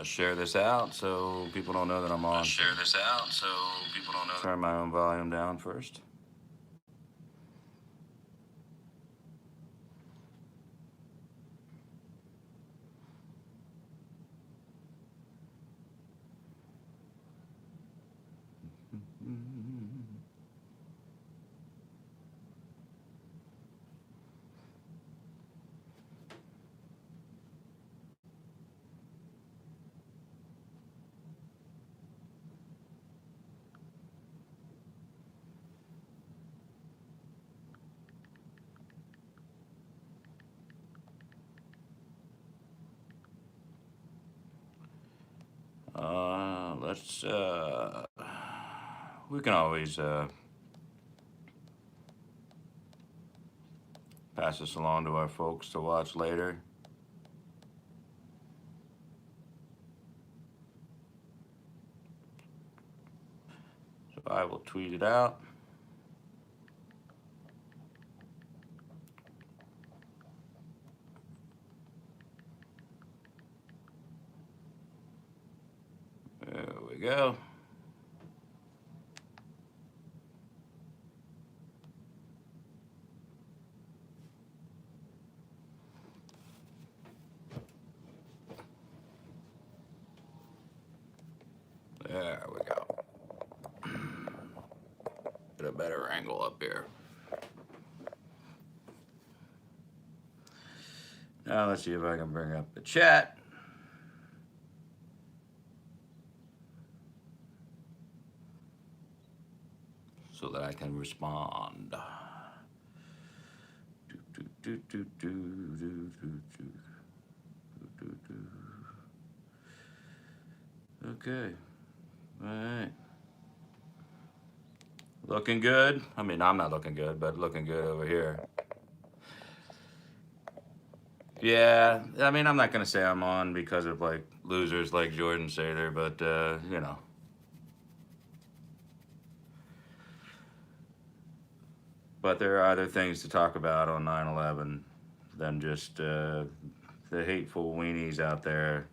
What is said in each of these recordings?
share this out so people don't know that I'm on. Share this out so people don't know. Turn my own volume down first. Let's, we can always pass this along to our folks to watch later. So I will tweet it out. There we go. There we go. Get a better angle up here. Now let's see if I can bring up the chat. So that I can respond. Okay. All right. Looking good. I mean, I'm not looking good, but looking good over here. Yeah, I mean, I'm not going to say I'm on because of like losers like Jordan Sather, but you know. But there are other things to talk about on 9/11 than just the hateful weenies out there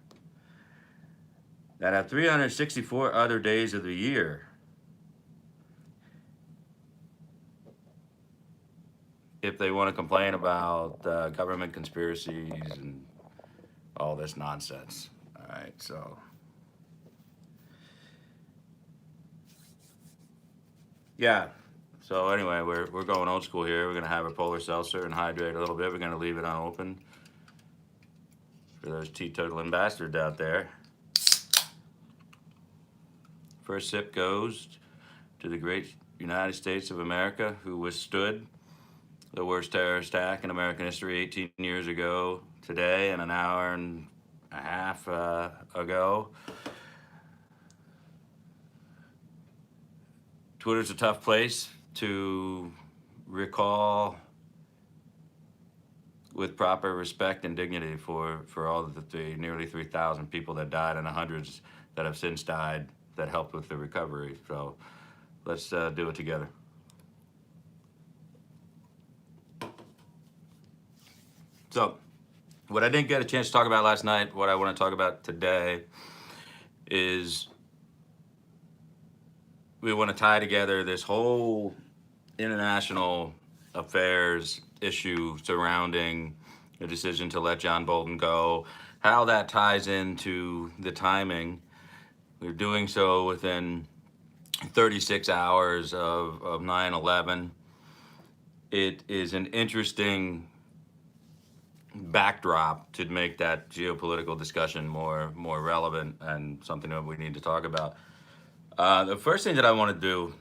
that have 364 other days of the year. If they want to complain about government conspiracies and all this nonsense. All right, so. Yeah. So anyway, we're going old school here. We're going to have a polar seltzer and hydrate a little bit. We're going to leave it unopened for those teetotaling bastards out there. First sip goes to the great United States of America, who withstood the worst terrorist attack in American history 18 years ago today and an hour and a half ago. Twitter's a tough place to recall with proper respect and dignity for all of the nearly 3,000 people that died and the hundreds that have since died that helped with the recovery. So let's do it together. So what I didn't get a chance to talk about last night, what I want to talk about today is we want to tie together this whole international affairs issue surrounding the decision to let John Bolton go, how that ties into the timing. We're doing so within 36 hours of 9/11. It is an interesting backdrop to make that geopolitical discussion more relevant and something that we need to talk about. The first thing that I want to do,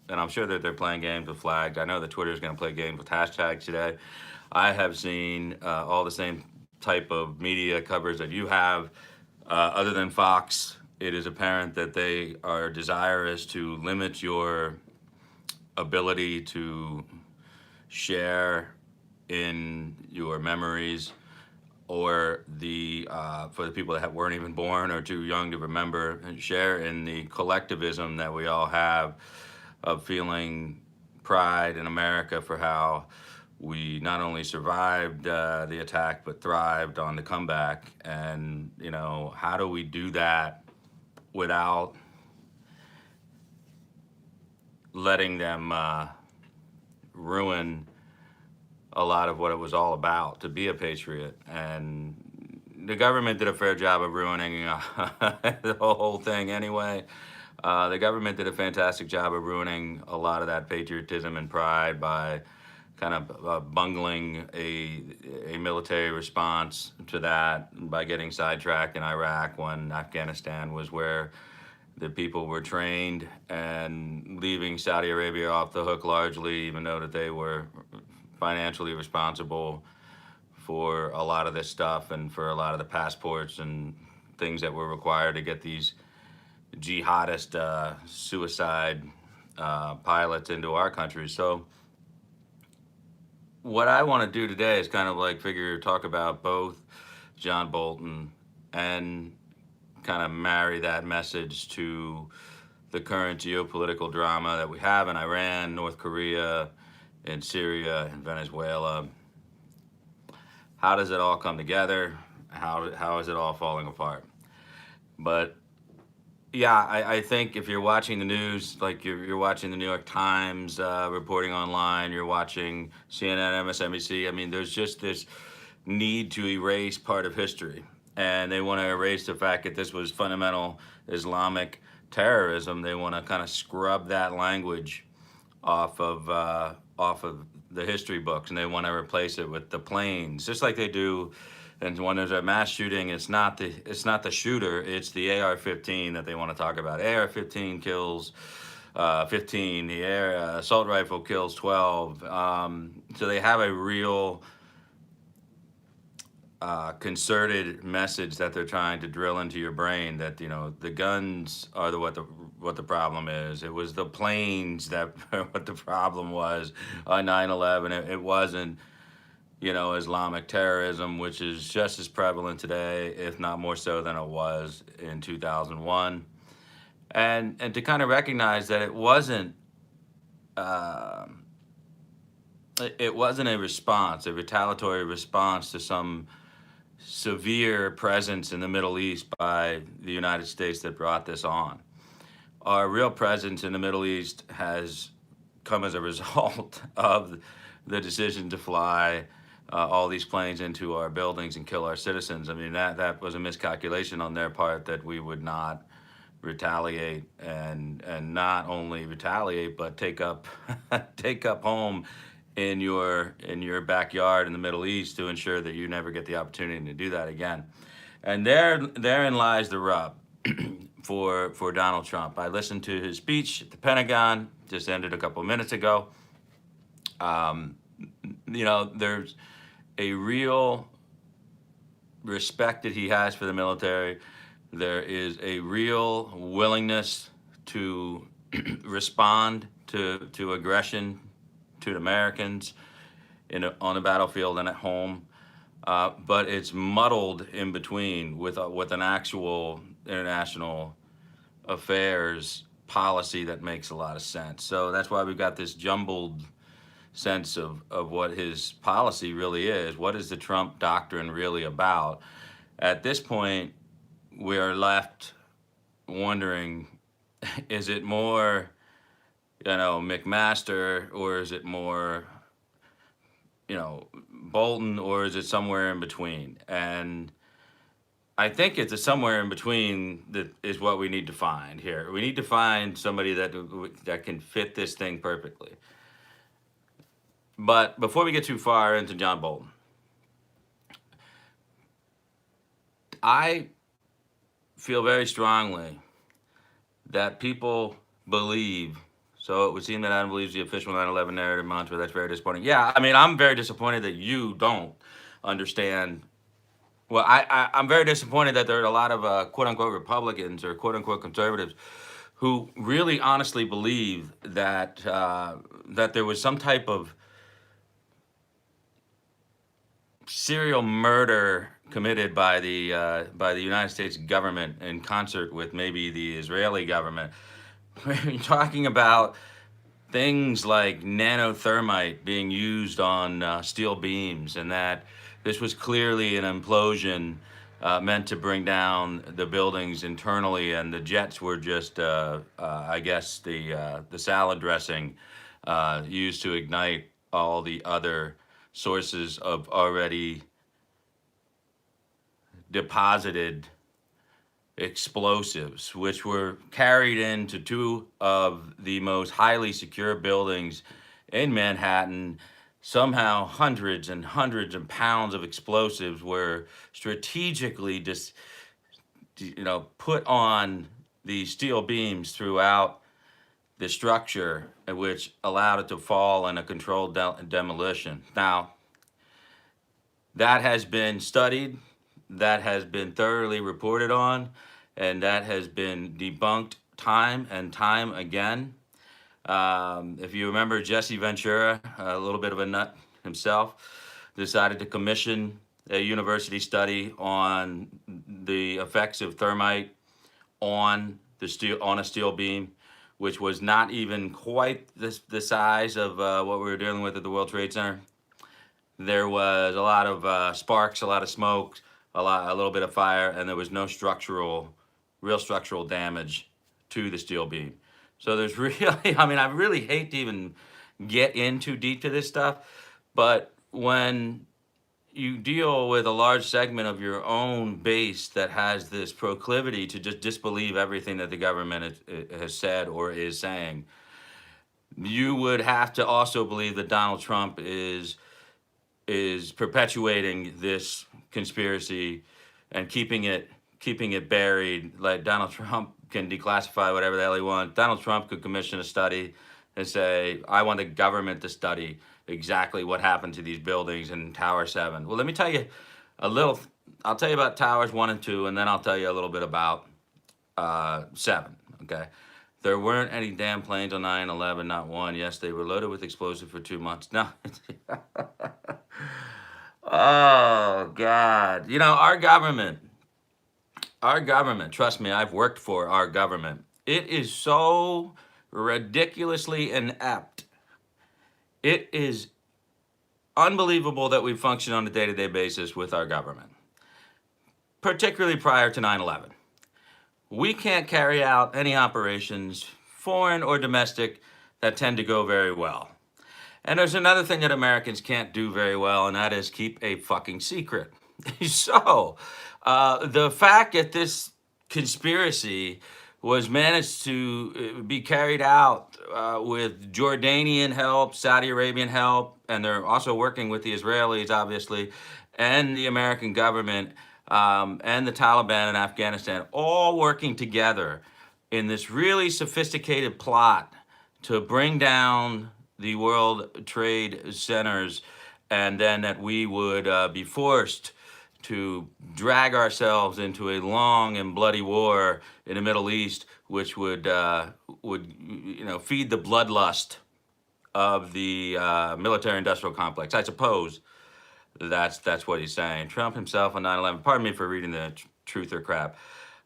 and I'm sure that they're playing games with flags. I know that Twitter is going to play games with hashtags today. I have seen all the same type of media coverage that you have. Other than Fox, it is apparent that they are desirous to limit your ability to share in your memories, or for the people that weren't even born or too young to remember, share in the collectivism that we all have of feeling pride in America for how we not only survived the attack but thrived on the comeback. And how do we do that without letting them ruin a lot of what it was all about to be a patriot? And the government did a fair job of ruining the whole thing anyway. The government did a fantastic job of ruining a lot of that patriotism and pride by kind of bungling a military response to that by getting sidetracked in Iraq when Afghanistan was where the people were trained, and leaving Saudi Arabia off the hook largely, even though that they were financially responsible for a lot of this stuff and for a lot of the passports and things that were required to get these jihadist suicide pilots into our country. So what I want to do today is kind of like talk about both John Bolton and kind of marry that message to the current geopolitical drama that we have in Iran, North Korea, in Syria, and Venezuela. How does it all come together? How is it all falling apart? But yeah, I think if you're watching the news, like you're watching the New York Times reporting online, you're watching CNN, MSNBC, I mean, there's just this need to erase part of history. And they want to erase the fact that this was fundamental Islamic terrorism. They want to kind of scrub that language off of the history books, and they want to replace it with the planes, just like they do. And when there's a mass shooting, it's not the shooter, it's the AR-15 that they want to talk about. AR-15 kills 15. The assault rifle kills 12. So they have a real concerted message that they're trying to drill into your brain that the guns are what the problem is. It was the planes that what the problem was on 9/11. It wasn't Islamic terrorism, which is just as prevalent today, if not more so than it was in 2001. And to kind of recognize that it wasn't a response, a retaliatory response to some severe presence in the Middle East by the United States that brought this on. Our real presence in the Middle East has come as a result of the decision to fly all these planes into our buildings and kill our citizens. I mean, that was a miscalculation on their part, that we would not retaliate, and not only retaliate, but take up home in your backyard in the Middle East to ensure that you never get the opportunity to do that again. And therein lies the rub for Donald Trump. I listened to his speech at the Pentagon, just ended a couple of minutes ago. There's a real respect that he has for the military. There is a real willingness to respond to aggression to Americans on the battlefield and at home, but it's muddled in between with an actual international affairs policy that makes a lot of sense. So that's why we've got this jumbled sense of what his policy really is. What is the Trump doctrine really about? At this point, we are left wondering, is it more, McMaster, or is it more, Bolton, or is it somewhere in between? And I think it's a somewhere in between that is what we need to find here. We need to find somebody that can fit this thing perfectly. But before we get too far into John Bolton, I feel very strongly that people believe, so it would seem that Adam believes the official 9/11 narrative mantra. That's very disappointing. Yeah, I mean, I'm very disappointed that you don't understand. Well, I'm very disappointed that there are a lot of quote-unquote Republicans or quote-unquote conservatives who really honestly believe that that there was some type of serial murder committed by the United States government in concert with maybe the Israeli government. We're talking about things like nanothermite being used on steel beams, and that this was clearly an implosion meant to bring down the buildings internally, and the jets were just, I guess, the salad dressing used to ignite all the other sources of already deposited explosives, which were carried into two of the most highly secure buildings in Manhattan. Somehow, hundreds and hundreds of pounds of explosives were strategically put on the steel beams throughout the structure, which allowed it to fall in a controlled demolition. Now, that has been studied, that has been thoroughly reported on, and that has been debunked time and time again. If you remember, Jesse Ventura, a little bit of a nut himself, decided to commission a university study on the effects of thermite on a steel beam, which was not even quite the size of what we were dealing with at the World Trade Center. There was a lot of sparks, a lot of smoke, a little bit of fire, and there was no real structural damage to the steel beam. So there's really, I mean, I really hate to even get in too deep to this stuff, but when you deal with a large segment of your own base that has this proclivity to just disbelieve everything that the government has said or is saying, you would have to also believe that Donald Trump is perpetuating this conspiracy and keeping it buried. Like, Donald Trump can declassify whatever the hell he wants. Donald Trump could commission a study and say, I want the government to study exactly what happened to these buildings in Tower 7. Well, let me tell you I'll tell you about Towers 1 and 2, and then I'll tell you a little bit about 7, okay? There weren't any damn planes on 9/11, not one. Yes, they were loaded with explosives for 2 months. No. Oh, God. You know, our government, trust me, I've worked for our government. It is so ridiculously inept. It is unbelievable that we function on a day-to-day basis with our government, particularly prior to 9/11. We can't carry out any operations, foreign or domestic, that tend to go very well. And there's another thing that Americans can't do very well, and that is keep a fucking secret. So, the fact that this conspiracy was managed to be carried out with Jordanian help, Saudi Arabian help, and they're also working with the Israelis, obviously, and the American government, and the Taliban in Afghanistan, all working together in this really sophisticated plot to bring down the World Trade Centers, and then that we would be forced to drag ourselves into a long and bloody war in the Middle East, which would feed the bloodlust of the military-industrial complex. I suppose that's what he's saying. Trump himself on 9/11. Pardon me for reading the truth or crap.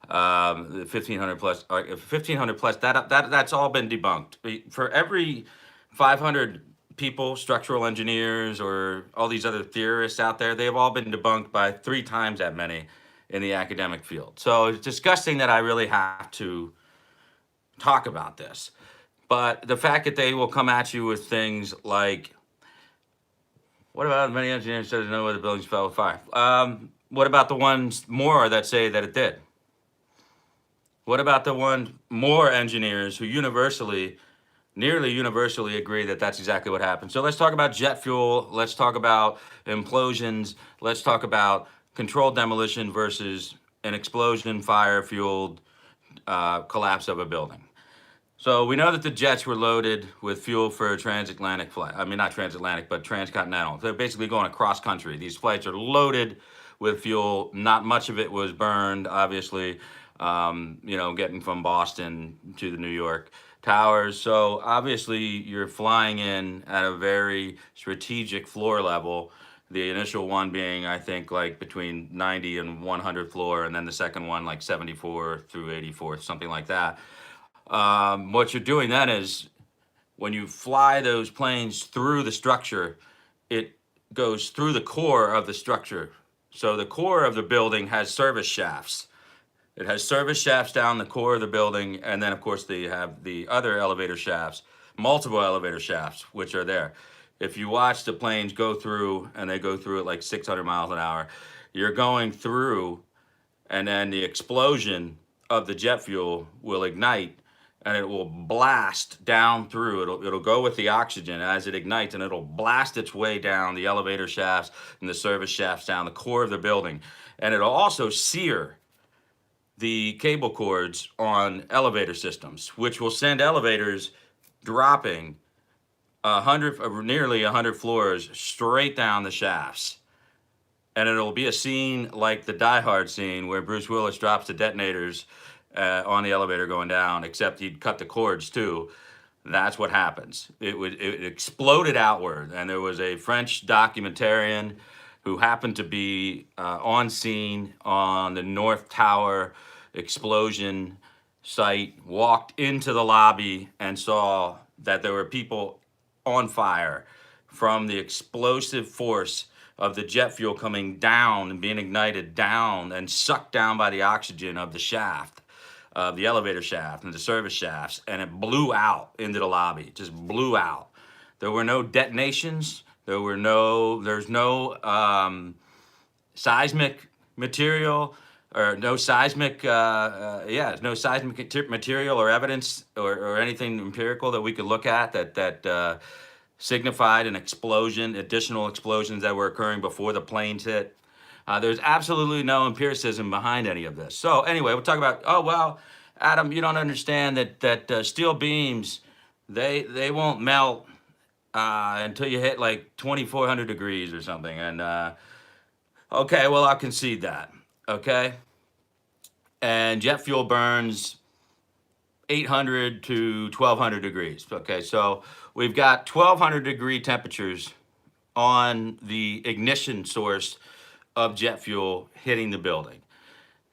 The 1,500 plus, 1,500 plus. That's all been debunked. For every 500 people, structural engineers, or all these other theorists out there, they have all been debunked by 3 times that many in the academic field. So it's disgusting that I really have to talk about this. But the fact that they will come at you with things like, what about many engineers said to know where the buildings fell with fire? What about the ones more that say that it did? What about the more engineers who nearly universally agree that that's exactly what happened? So let's talk about jet fuel. Let's talk about implosions. Let's talk about controlled demolition versus an explosion, fire-fueled collapse of a building. So we know that the jets were loaded with fuel for a transatlantic flight. I mean, not transatlantic, but transcontinental. They're basically going across country. These flights are loaded with fuel. Not much of it was burned, obviously, getting from Boston to the New York towers. So obviously you're flying in at a very strategic floor level. The initial one being, I think, like between 90 and 100 floor, and then the second one like 74 through 84, something like that. What you're doing then is, when you fly those planes through the structure, it goes through the core of the structure. So the core of the building has service shafts. It has service shafts down the core of the building, and then of course they have the other elevator shafts, multiple elevator shafts, which are there. If you watch the planes go through, and they go through at like 600 miles an hour, you're going through, and then the explosion of the jet fuel will ignite, and it will blast down through. It'll go with the oxygen as it ignites, and it'll blast its way down the elevator shafts and the service shafts down the core of the building, and it'll also sear the cable cords on elevator systems, which will send elevators dropping nearly 100 floors straight down the shafts. And it'll be a scene like the Die Hard scene where Bruce Willis drops the detonators on the elevator going down, except he'd cut the cords too. That's what happens. It exploded outward, and there was a French documentarian who happened to be on scene on the North Tower explosion site, walked into the lobby and saw that there were people on fire from the explosive force of the jet fuel coming down and being ignited down and sucked down by the oxygen of the shaft, of the elevator shaft and the service shafts, and it blew out into the lobby. It just blew out. There were no detonations. There's no seismic material, or no seismic, no seismic material or evidence or anything empirical that we could look at that signified an explosion, additional explosions that were occurring before the planes hit. There's absolutely no empiricism behind any of this. So anyway, we'll talk about, oh, well, Adam, you don't understand that steel beams, they won't melt until you hit like 2,400 degrees or something. And okay, well, I'll concede that. Okay, and jet fuel burns 800 to 1,200 degrees. Okay, so we've got 1,200 degree temperatures on the ignition source of jet fuel hitting the building.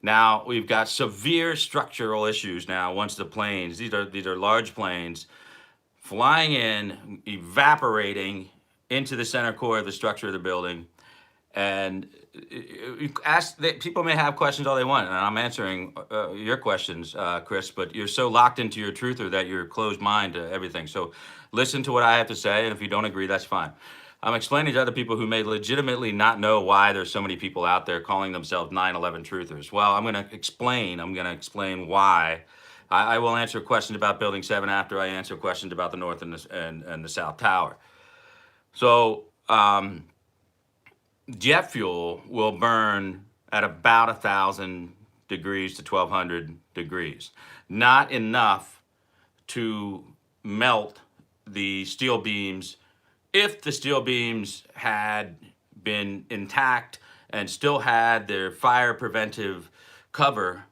Now we've got severe structural issues now once the planes, these are large planes, flying in, evaporating into the center core of the structure of the building. And people may have questions all they want, and I'm answering your questions, Chris, but you're so locked into your truther that you're closed mind to everything. So listen to what I have to say, and if you don't agree, that's fine. I'm explaining to other people who may legitimately not know why there's so many people out there calling themselves 9/11 truthers. Well, I'm going to explain why. I will answer questions about Building 7 after I answer questions about the North and the South Tower. So, jet fuel will burn at about 1,000 degrees to 1,200 degrees. Not enough to melt the steel beams if the steel beams had been intact and still had their fire preventive cover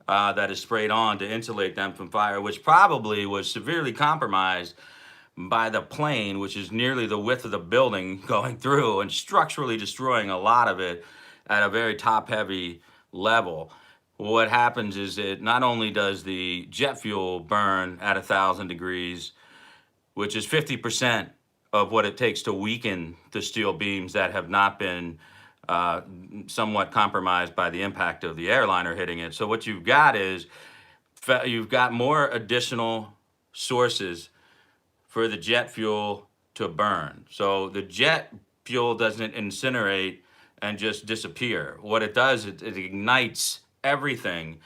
that is sprayed on to insulate them from fire, which probably was severely compromised by the plane, which is nearly the width of the building, going through and structurally destroying a lot of it at a very top-heavy level. What happens is that not only does the jet fuel burn at 1,000 degrees, which is 50% of what it takes to weaken the steel beams that have not been somewhat compromised by the impact of the airliner hitting it. So what you've got is you've got more additional sources for the jet fuel to burn. So the jet fuel doesn't incinerate and just disappear. What it does, it ignites everything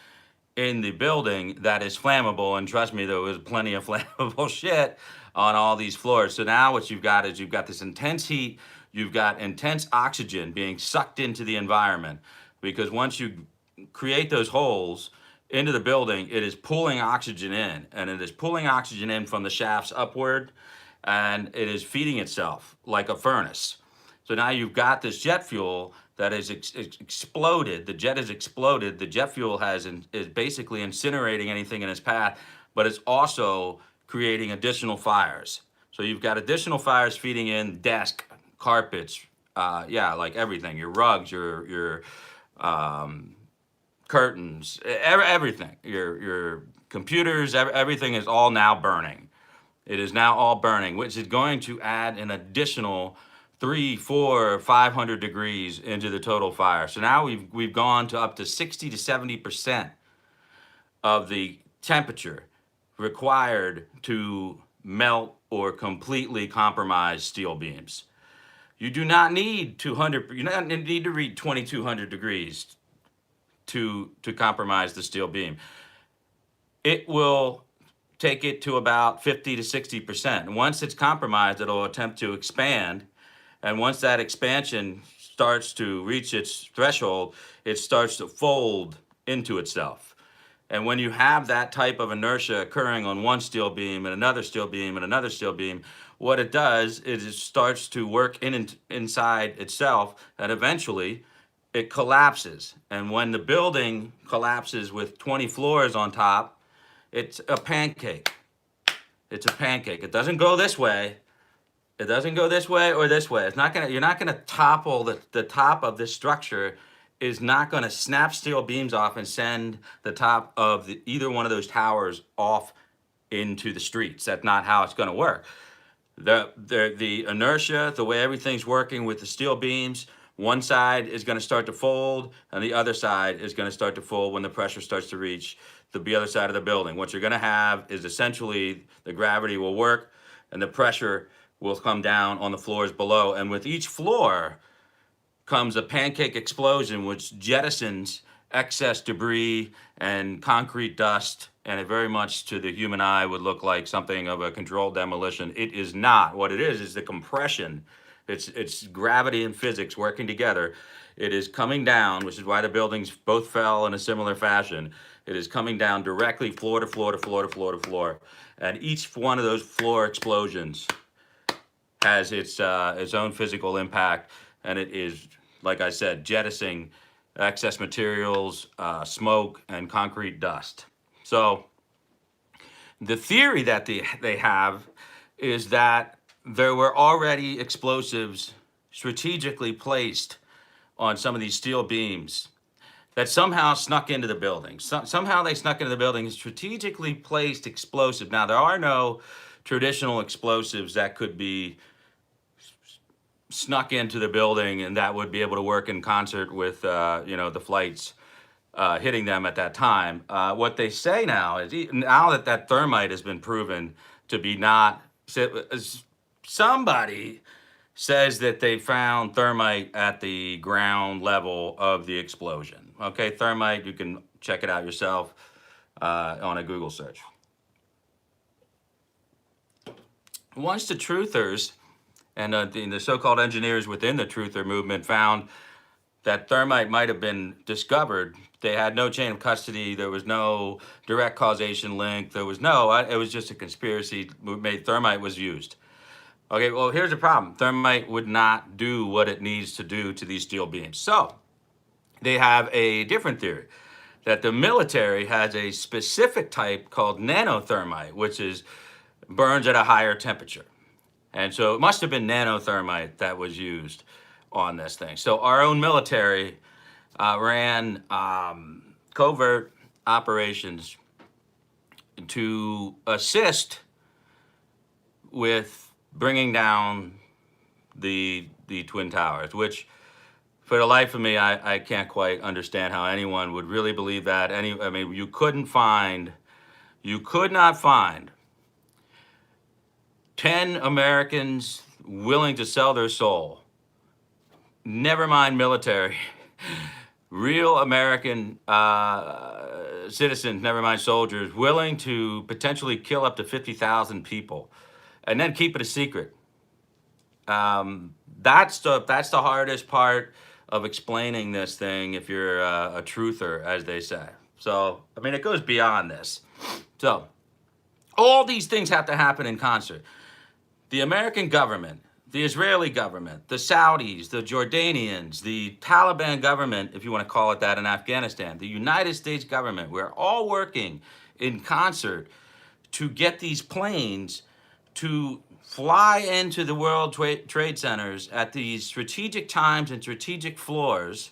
in the building that is flammable. And trust me, there was plenty of flammable shit on all these floors. So now what you've got is you've got this intense heat, you've got intense oxygen being sucked into the environment, because once you create those holes into the building, it is pulling oxygen in, and it is pulling oxygen in from the shafts upward, and it is feeding itself like a furnace. So now you've got this jet fuel that is exploded. The jet has exploded. The jet fuel is basically incinerating anything in its path, but it's also creating additional fires. So you've got additional fires feeding in desk, carpets, like everything, your rugs, your curtains, everything, your computers, everything is all now burning. It is now all burning, which is going to add an additional 3, 4, 500 degrees into the total fire. So now we've gone to up to 60 to 70% of the temperature required to melt or completely compromise steel beams. You do not need 200. You don't need to reach 2,200 degrees to compromise the steel beam. It will take it to about 50 to 60%. And once it's compromised, it'll attempt to expand. And once that expansion starts to reach its threshold, it starts to fold into itself. And when you have that type of inertia occurring on one steel beam and another steel beam and another steel beam, what it does is it starts to work inside itself, and eventually it collapses. And when the building collapses with 20 floors on top, it's a pancake. It's a pancake. It doesn't go this way. It doesn't go this way or this way. It's not gonna. You're not gonna topple the top of this structure. Is not going to snap steel beams off and send the top of either one of those towers off into the streets. That's not how it's going to work. The inertia, the way everything's working with the steel beams, one side is going to start to fold and the other side is going to start to fold when the pressure starts to reach the other side of the building. What you're going to have is essentially the gravity will work and the pressure will come down on the floors below. And with each floor comes a pancake explosion, which jettisons excess debris and concrete dust, and it very much to the human eye would look like something of a controlled demolition. It is not. What it is the compression. It's gravity and physics working together. It is coming down, which is why the buildings both fell in a similar fashion. It is coming down directly floor to floor to floor to floor to floor. And each one of those floor explosions has its own physical impact. And it is, like I said, jettisoning excess materials, smoke, and concrete dust. So the theory that they have is that there were already explosives strategically placed on some of these steel beams that somehow snuck into the building. Somehow they snuck into the building and strategically placed explosives. Now, there are no traditional explosives that could be snuck into the building and that would be able to work in concert with the flights hitting them at that time. What they say now is now that thermite has been proven to be not, somebody says that they found thermite at the ground level of the explosion. Okay, thermite, you can check it out yourself on a Google search. Once the truthers and the so-called engineers within the truther movement found that thermite might have been discovered, they had no chain of custody. There was no direct causation link. There was it was just a conspiracy. Thermite was used. Okay, well, here's the problem. Thermite would not do what it needs to do to these steel beams. So they have a different theory, that the military has a specific type called nanothermite, which burns at a higher temperature. And so it must have been nanothermite that was used on this thing. So our own military ran covert operations to assist with bringing down the Twin Towers, which for the life of me, I can't quite understand how anyone would really believe that. You could not find 10 Americans willing to sell their soul, never mind military, real American citizens, never mind soldiers, willing to potentially kill up to 50,000 people and then keep it a secret. That's the hardest part of explaining this thing if you're a truther, as they say. So, it goes beyond this. So, all these things have to happen in concert. The American government, the Israeli government, the Saudis, the Jordanians, the Taliban government, if you want to call it that, in Afghanistan, the United States government, we're all working in concert to get these planes to fly into the World Trade Centers at these strategic times and strategic floors.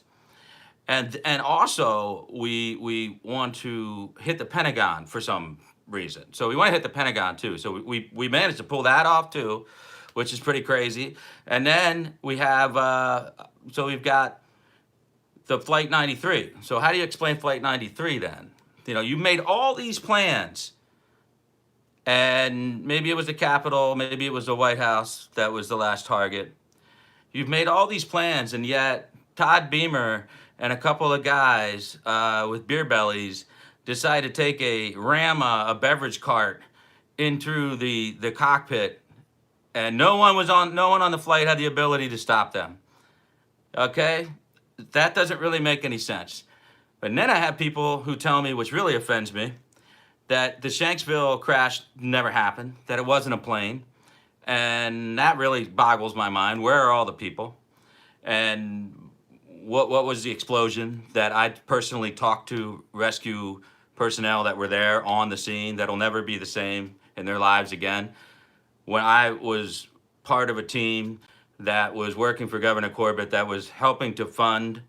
And also, we want to hit the Pentagon for some reason. So we want to hit the Pentagon too. So we managed to pull that off too, which is pretty crazy. And then we have so we've got the Flight 93. So how do you explain Flight 93 then? You know, you made all these plans, and maybe it was the Capitol, maybe it was the White House that was the last target. You've made all these plans, and yet Todd Beamer and a couple of guys with beer bellies decide to take a beverage cart into the cockpit, and no one on the flight had the ability to stop them. Okay, that doesn't really make any sense. But then I have people who tell me, which really offends me, that the Shanksville crash never happened, that it wasn't a plane, and that really boggles my mind. Where are all the people? And what was the explosion that I personally talked to rescue personnel that were there on the scene that'll never be the same in their lives again? When I was part of a team that was working for Governor Corbett that was helping to fund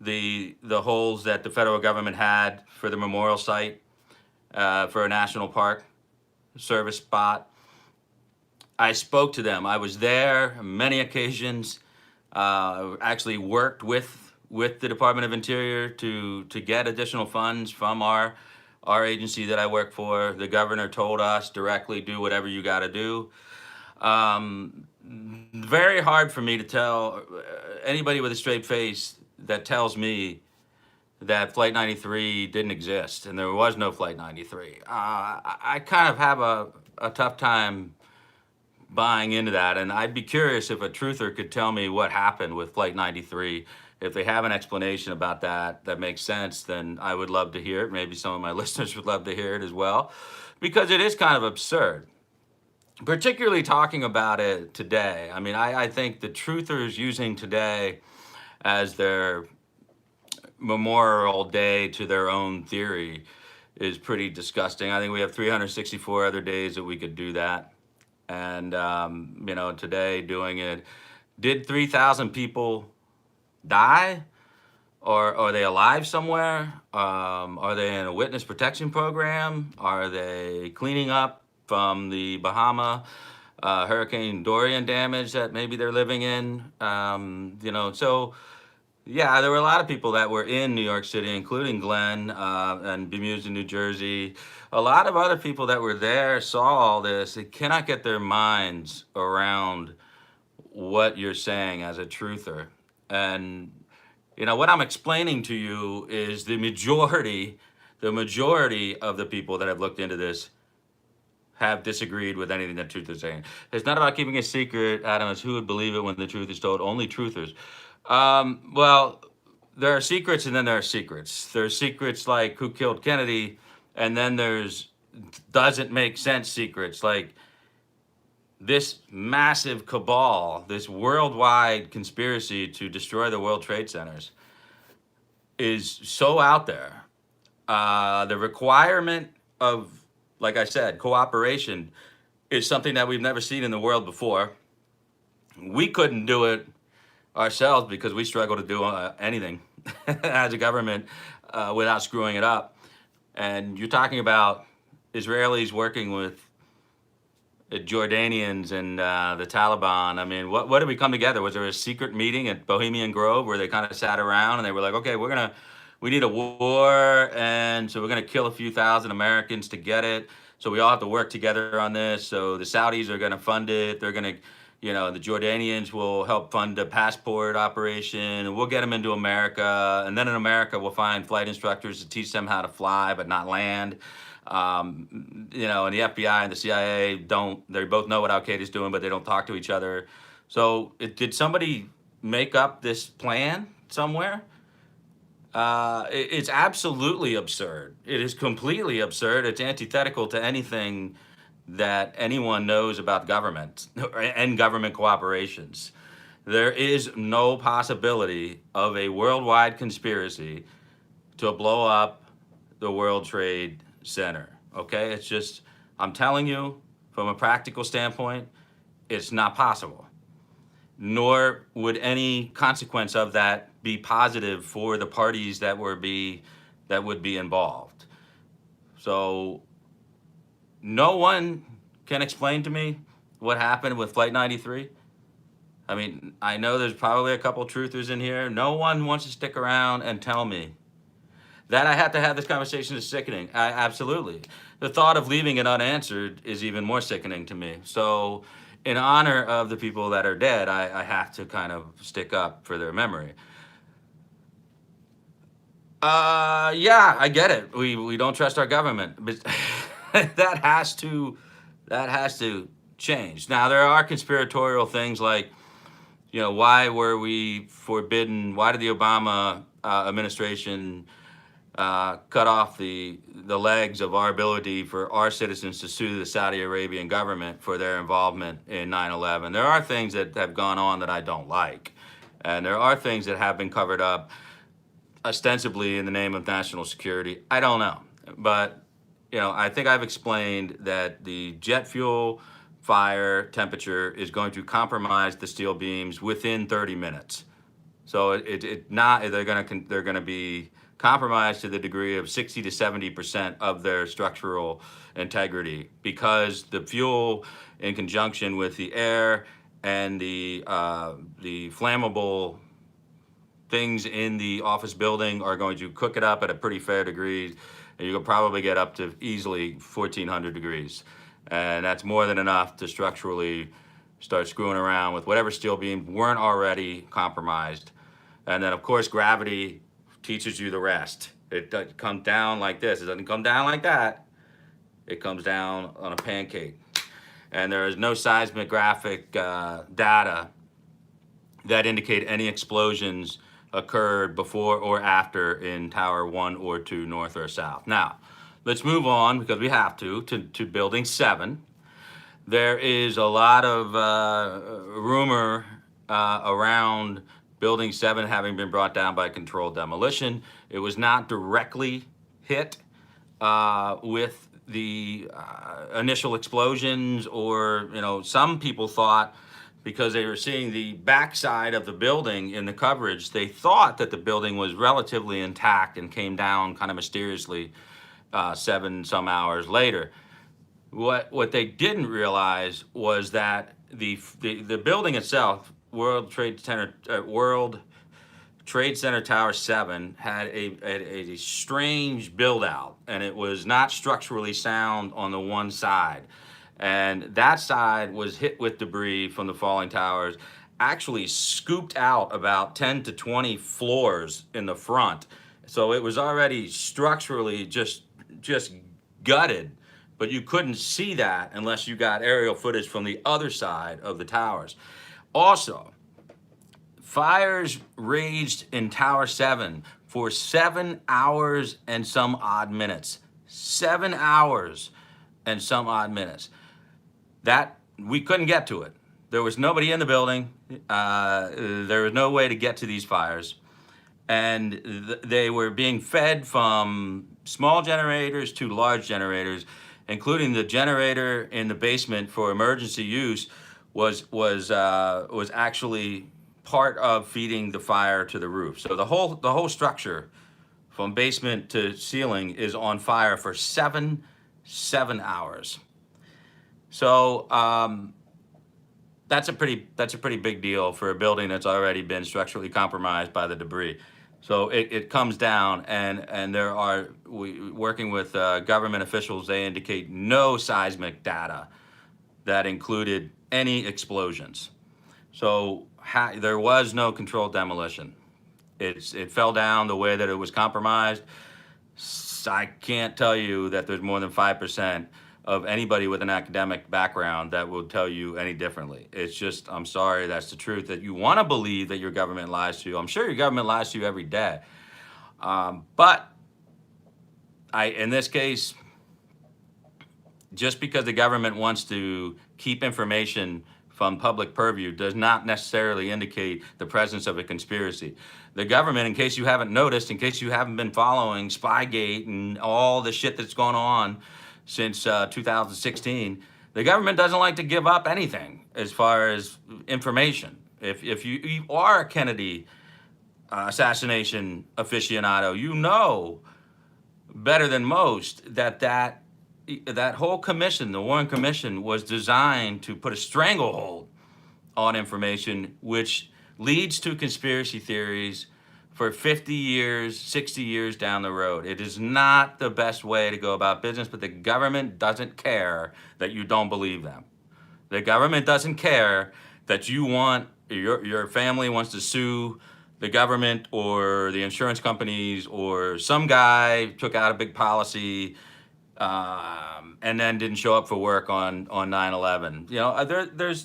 the holes that the federal government had for the memorial site for a national park service spot, I spoke to them. I was there on many occasions. Actually worked with the Department of Interior to get additional funds from our agency that I work for. The governor told us directly, do whatever you got to do. Very hard for me to tell anybody with a straight face that tells me that Flight 93 didn't exist and there was no Flight 93. I kind of have a tough time buying into that, and I'd be curious if a truther could tell me what happened with Flight 93. If they have an explanation about that makes sense, then I would love to hear it. Maybe some of my listeners would love to hear it as well, because it is kind of absurd, particularly talking about it today. I mean, I think the truthers using today as their Memorial Day to their own theory is pretty disgusting. I think we have 364 other days that we could do that. And, you know, today doing it, did 3,000 people die? Or are they alive somewhere? Are they in a witness protection program? Are they cleaning up from the Bahama Hurricane Dorian damage that maybe they're living in? You know, so yeah, there were a lot of people that were in New York City, including Glenn and Bemused in New Jersey. A lot of other people that were there saw all this. They cannot get their minds around what you're saying as a truther. And, you know, what I'm explaining to you is the majority of the people that have looked into this have disagreed with anything that truth is saying. It's not about keeping a secret, Adam. It's who would believe it when the truth is told. Only truthers. Well, there are secrets and then there are secrets. There's secrets like who killed Kennedy, and then there's doesn't make sense secrets like this massive cabal, this worldwide conspiracy to destroy the World Trade Centers is so out there. The requirement of, like I said, cooperation is something that we've never seen in the world before. We couldn't do it ourselves because we struggle to do anything as a government without screwing it up. And you're talking about Israelis working with Jordanians and the Taliban. I mean, what did we come together? Was there a secret meeting at Bohemian Grove where they kind of sat around and they were like, okay, we need a war, and so we're gonna kill a few thousand Americans to get it. So we all have to work together on this. So the Saudis are gonna fund it. They're gonna, you know, the Jordanians will help fund a passport operation, and we'll get them into America. And then in America, we'll find flight instructors to teach them how to fly but not land. You know, and the FBI and the CIA they both know what Al Qaeda's doing, but they don't talk to each other. So did somebody make up this plan somewhere? It's absolutely absurd. It is completely absurd. It's antithetical to anything that anyone knows about government and government cooperations. There is no possibility of a worldwide conspiracy to blow up the World Trade Center. Okay? It's just, I'm telling you, from a practical standpoint, it's not possible. Nor would any consequence of that be positive for the parties that would be involved. So no one can explain to me what happened with Flight 93. I mean, I know there's probably a couple truthers in here. No one wants to stick around and tell me that I have to have this conversation is sickening. Absolutely. The thought of leaving it unanswered is even more sickening to me. So, in honor of the people that are dead, I have to kind of stick up for their memory. Yeah, I get it. We don't trust our government, but that has to change. Now there are conspiratorial things like, why were we forbidden? Why did the Obama administration cut off the legs of our ability for our citizens to sue the Saudi Arabian government for their involvement in 9/11? There are things that have gone on that I don't like, and there are things that have been covered up ostensibly in the name of national security. I don't know, but I think I've explained that the jet fuel fire temperature is going to compromise the steel beams within 30 minutes. So they're going to be compromised to the degree of 60 to 70% of their structural integrity, because the fuel, in conjunction with the air and the flammable things in the office building, are going to cook it up at a pretty fair degree, and you could probably get up to easily 1400 degrees. And that's more than enough to structurally start screwing around with whatever steel beams weren't already compromised. And then, of course, gravity teaches you the rest. It comes down like this. It doesn't come down like that. It comes down on a pancake. And there is no seismographic data that indicate any explosions occurred before or after in Tower 1 or 2, north or south. Now, let's move on, because we have to Building 7. There is a lot of rumor around Building 7 having been brought down by controlled demolition. It was not directly hit with the initial explosions, or, some people thought, because they were seeing the backside of the building in the coverage, they thought that the building was relatively intact and came down kind of mysteriously 7 some hours later. What they didn't realize was that the building itself, World Trade Center Tower 7, had a strange build out, and it was not structurally sound on the one side. And that side was hit with debris from the falling towers, actually scooped out about 10 to 20 floors in the front. So it was already structurally just gutted, but you couldn't see that unless you got aerial footage from the other side of the towers. Also, fires raged in Tower 7 for 7 hours and some odd minutes. 7 hours and some odd minutes. That we couldn't get to it. There was nobody in the building. There was no way to get to these fires. And they were being fed from small generators to large generators, including the generator in the basement for emergency use was actually part of feeding the fire to the roof. So the whole structure, from basement to ceiling, is on fire for seven hours. So that's a pretty big deal for a building that's already been structurally compromised by the debris. So it comes down, and working with government officials, they indicate no seismic data that included any explosions. So there was no controlled demolition. It fell down the way that it was compromised. I can't tell you that there's more than 5% of anybody with an academic background that will tell you any differently. It's just, I'm sorry, that's the truth. That you want to believe that your government lies to you. I'm sure your government lies to you every day. But in this case, just because the government wants to keep information from public purview does not necessarily indicate the presence of a conspiracy. The government, in case you haven't noticed, in case you haven't been following Spygate and all the shit that's gone on since 2016, the government doesn't like to give up anything as far as information. If you are a Kennedy assassination aficionado, you know better than most that that whole commission, the Warren Commission, was designed to put a stranglehold on information, which leads to conspiracy theories for 50 years, 60 years down the road. It is not the best way to go about business, but the government doesn't care that you don't believe them. The government doesn't care that your family wants to sue the government or the insurance companies, or some guy took out a big policy and then didn't show up for work on 9/11.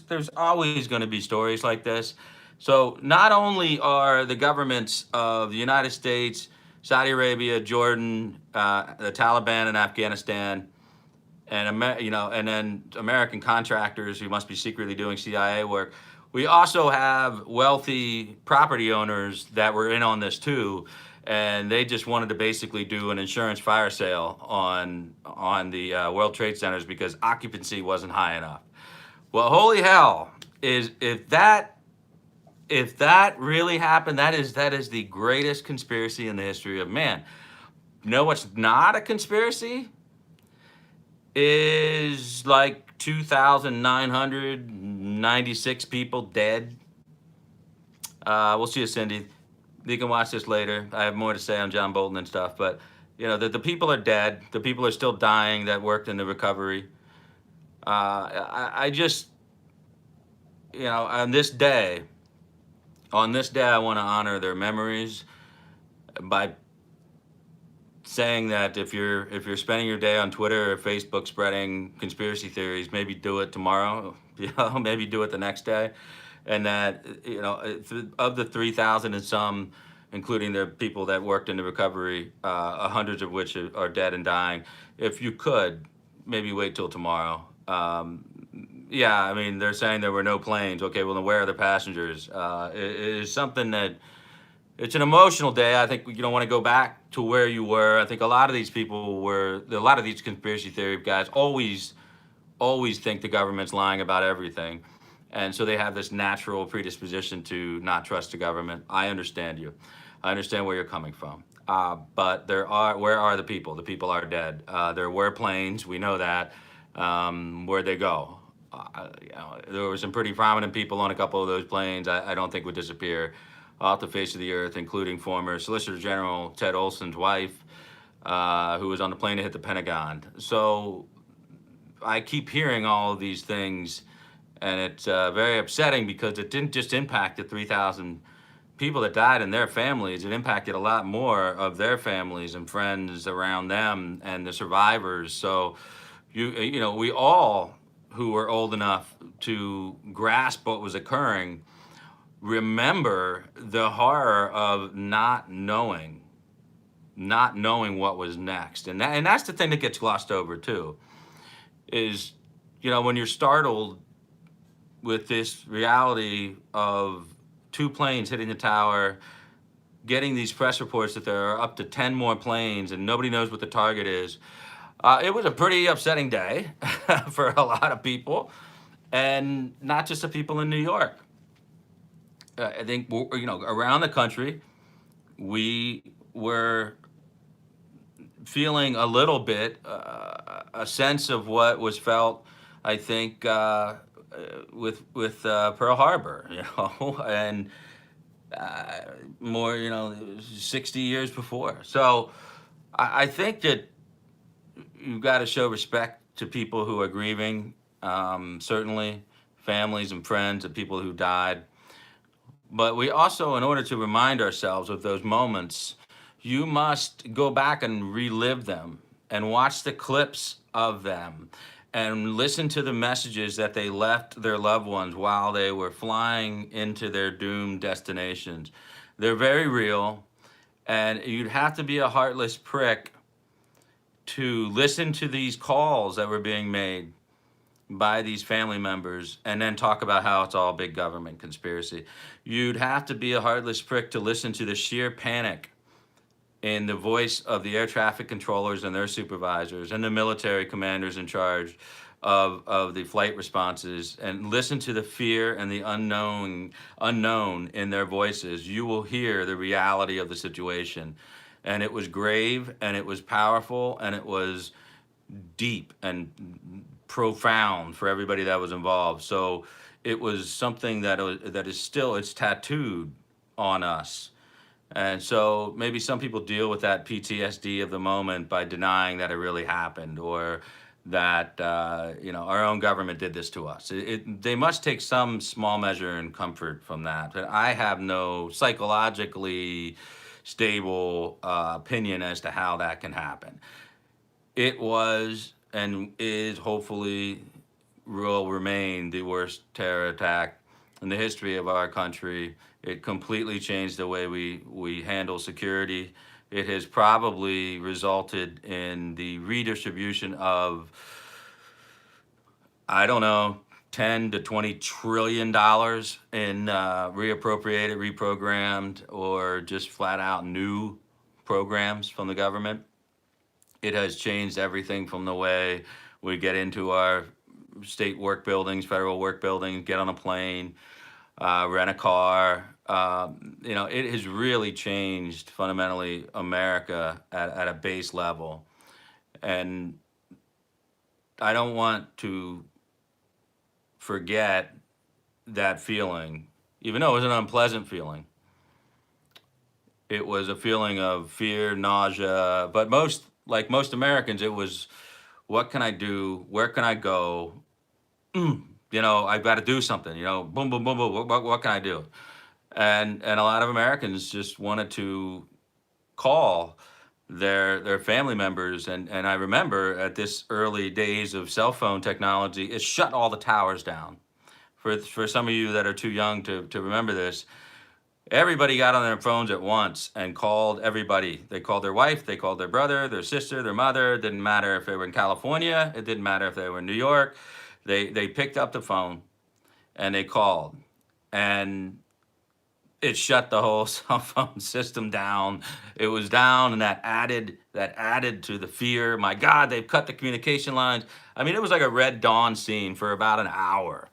There's always going to be stories like this. So not only are the governments of the United States, Saudi Arabia, Jordan, the Taliban in Afghanistan, and then American contractors who must be secretly doing CIA work. We also have wealthy property owners that were in on this too, and they just wanted to basically do an insurance fire sale on the World Trade Centers because occupancy wasn't high enough. Well, holy hell! If that really happened, that is the greatest conspiracy in the history of man. You know what's not a conspiracy? Is like 2,996 people dead. We'll see you, Cindy. You can watch this later. I have more to say on John Bolton and stuff, but the people are dead. The people are still dying that worked in the recovery. I just, on this day, I want to honor their memories by saying that if you're spending your day on Twitter or Facebook spreading conspiracy theories, maybe do it tomorrow. Maybe do it the next day, and that of the 3,000 and some, including the people that worked in the recovery, hundreds of which are dead and dying. If you could, maybe wait till tomorrow. Yeah, I mean, they're saying there were no planes. Okay, well, then where are the passengers? It is something that. It's an emotional day. I think you don't want to go back to where you were. I think a lot of these conspiracy theory guys always think the government's lying about everything. And so they have this natural predisposition to not trust the government. I understand you. I understand where you're coming from. But where are the people? The people are dead. There were planes, we know that. Where'd they go? There were some pretty prominent people on a couple of those planes I don't think would disappear off the face of the earth, including former Solicitor General Ted Olson's wife, who was on the plane to hit the Pentagon. So I keep hearing all of these things, and it's very upsetting because it didn't just impact the 3,000 people that died and their families. It impacted a lot more of their families and friends around them and the survivors. So we all who were old enough to grasp what was occurring remember the horror of not knowing what was next. And that's the thing that gets glossed over too, is, when you're startled with this reality of 2 planes hitting the tower, getting these press reports that there are up to 10 more planes and nobody knows what the target is. It was a pretty upsetting day for a lot of people, and not just the people in New York. I think, around the country, we were feeling a little bit a sense of what was felt, I think, with Pearl Harbor, and more, 60 years before. So I think that you've got to show respect to people who are grieving, certainly families and friends of people who died. But we also, in order to remind ourselves of those moments, you must go back and relive them and watch the clips of them and listen to the messages that they left their loved ones while they were flying into their doomed destinations. They're very real, and you'd have to be a heartless prick to listen to these calls that were being made by these family members and then talk about how it's all big government conspiracy. You'd have to be a heartless prick to listen to the sheer panic in the voice of the air traffic controllers and their supervisors and the military commanders in charge of the flight responses, and listen to the fear and the unknown in their voices. You will hear the reality of the situation. And it was grave, and it was powerful, and it was deep and profound for everybody that was involved. So it was something that is still, it's tattooed on us. And so maybe some people deal with that PTSD of the moment by denying that it really happened, or that our own government did this to us. They must take some small measure and comfort from that. But I have no psychologically stable opinion as to how that can happen. It was and is, hopefully will remain, the worst terror attack in the history of our country. It completely changed the way we handle security. It has probably resulted in the redistribution of, I don't know, 10 to 20 trillion dollars in reappropriated, reprogrammed, or just flat out new programs from the government. It has changed everything from the way we get into our state work buildings, federal work buildings, get on a plane, rent a car. It has really changed fundamentally America at a base level. And I don't want to forget that feeling, even though it was an unpleasant feeling. It was a feeling of fear, nausea, but like most Americans, it was, what can I do? Where can I go? I've got to do something. Boom, boom, boom, boom. What can I do? And a lot of Americans just wanted to call their family members. And I remember at this early days of cell phone technology, it shut all the towers down. For some of you that are too young to remember this, everybody got on their phones at once and called everybody. They called their wife, they called their brother, their sister, their mother. It didn't matter if they were in California. It didn't matter if they were in New York. They picked up the phone and they called. And it shut the whole cell phone system down. It was down, and that added to the fear. My God, they've cut the communication lines. I mean, it was like a Red Dawn scene for about an hour.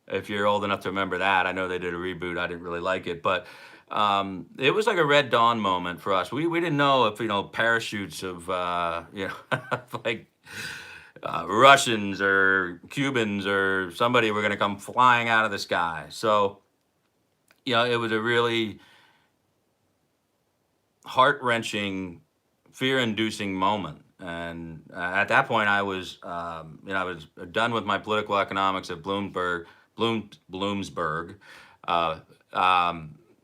If you're old enough to remember that, I know they did a reboot. I didn't really like it, but it was like a Red Dawn moment for us. We didn't know if parachutes of like Russians or Cubans or somebody were going to come flying out of the sky. So it was a really heart-wrenching, fear-inducing moment. And at that point, I was done with my political economics at Bloomsburg.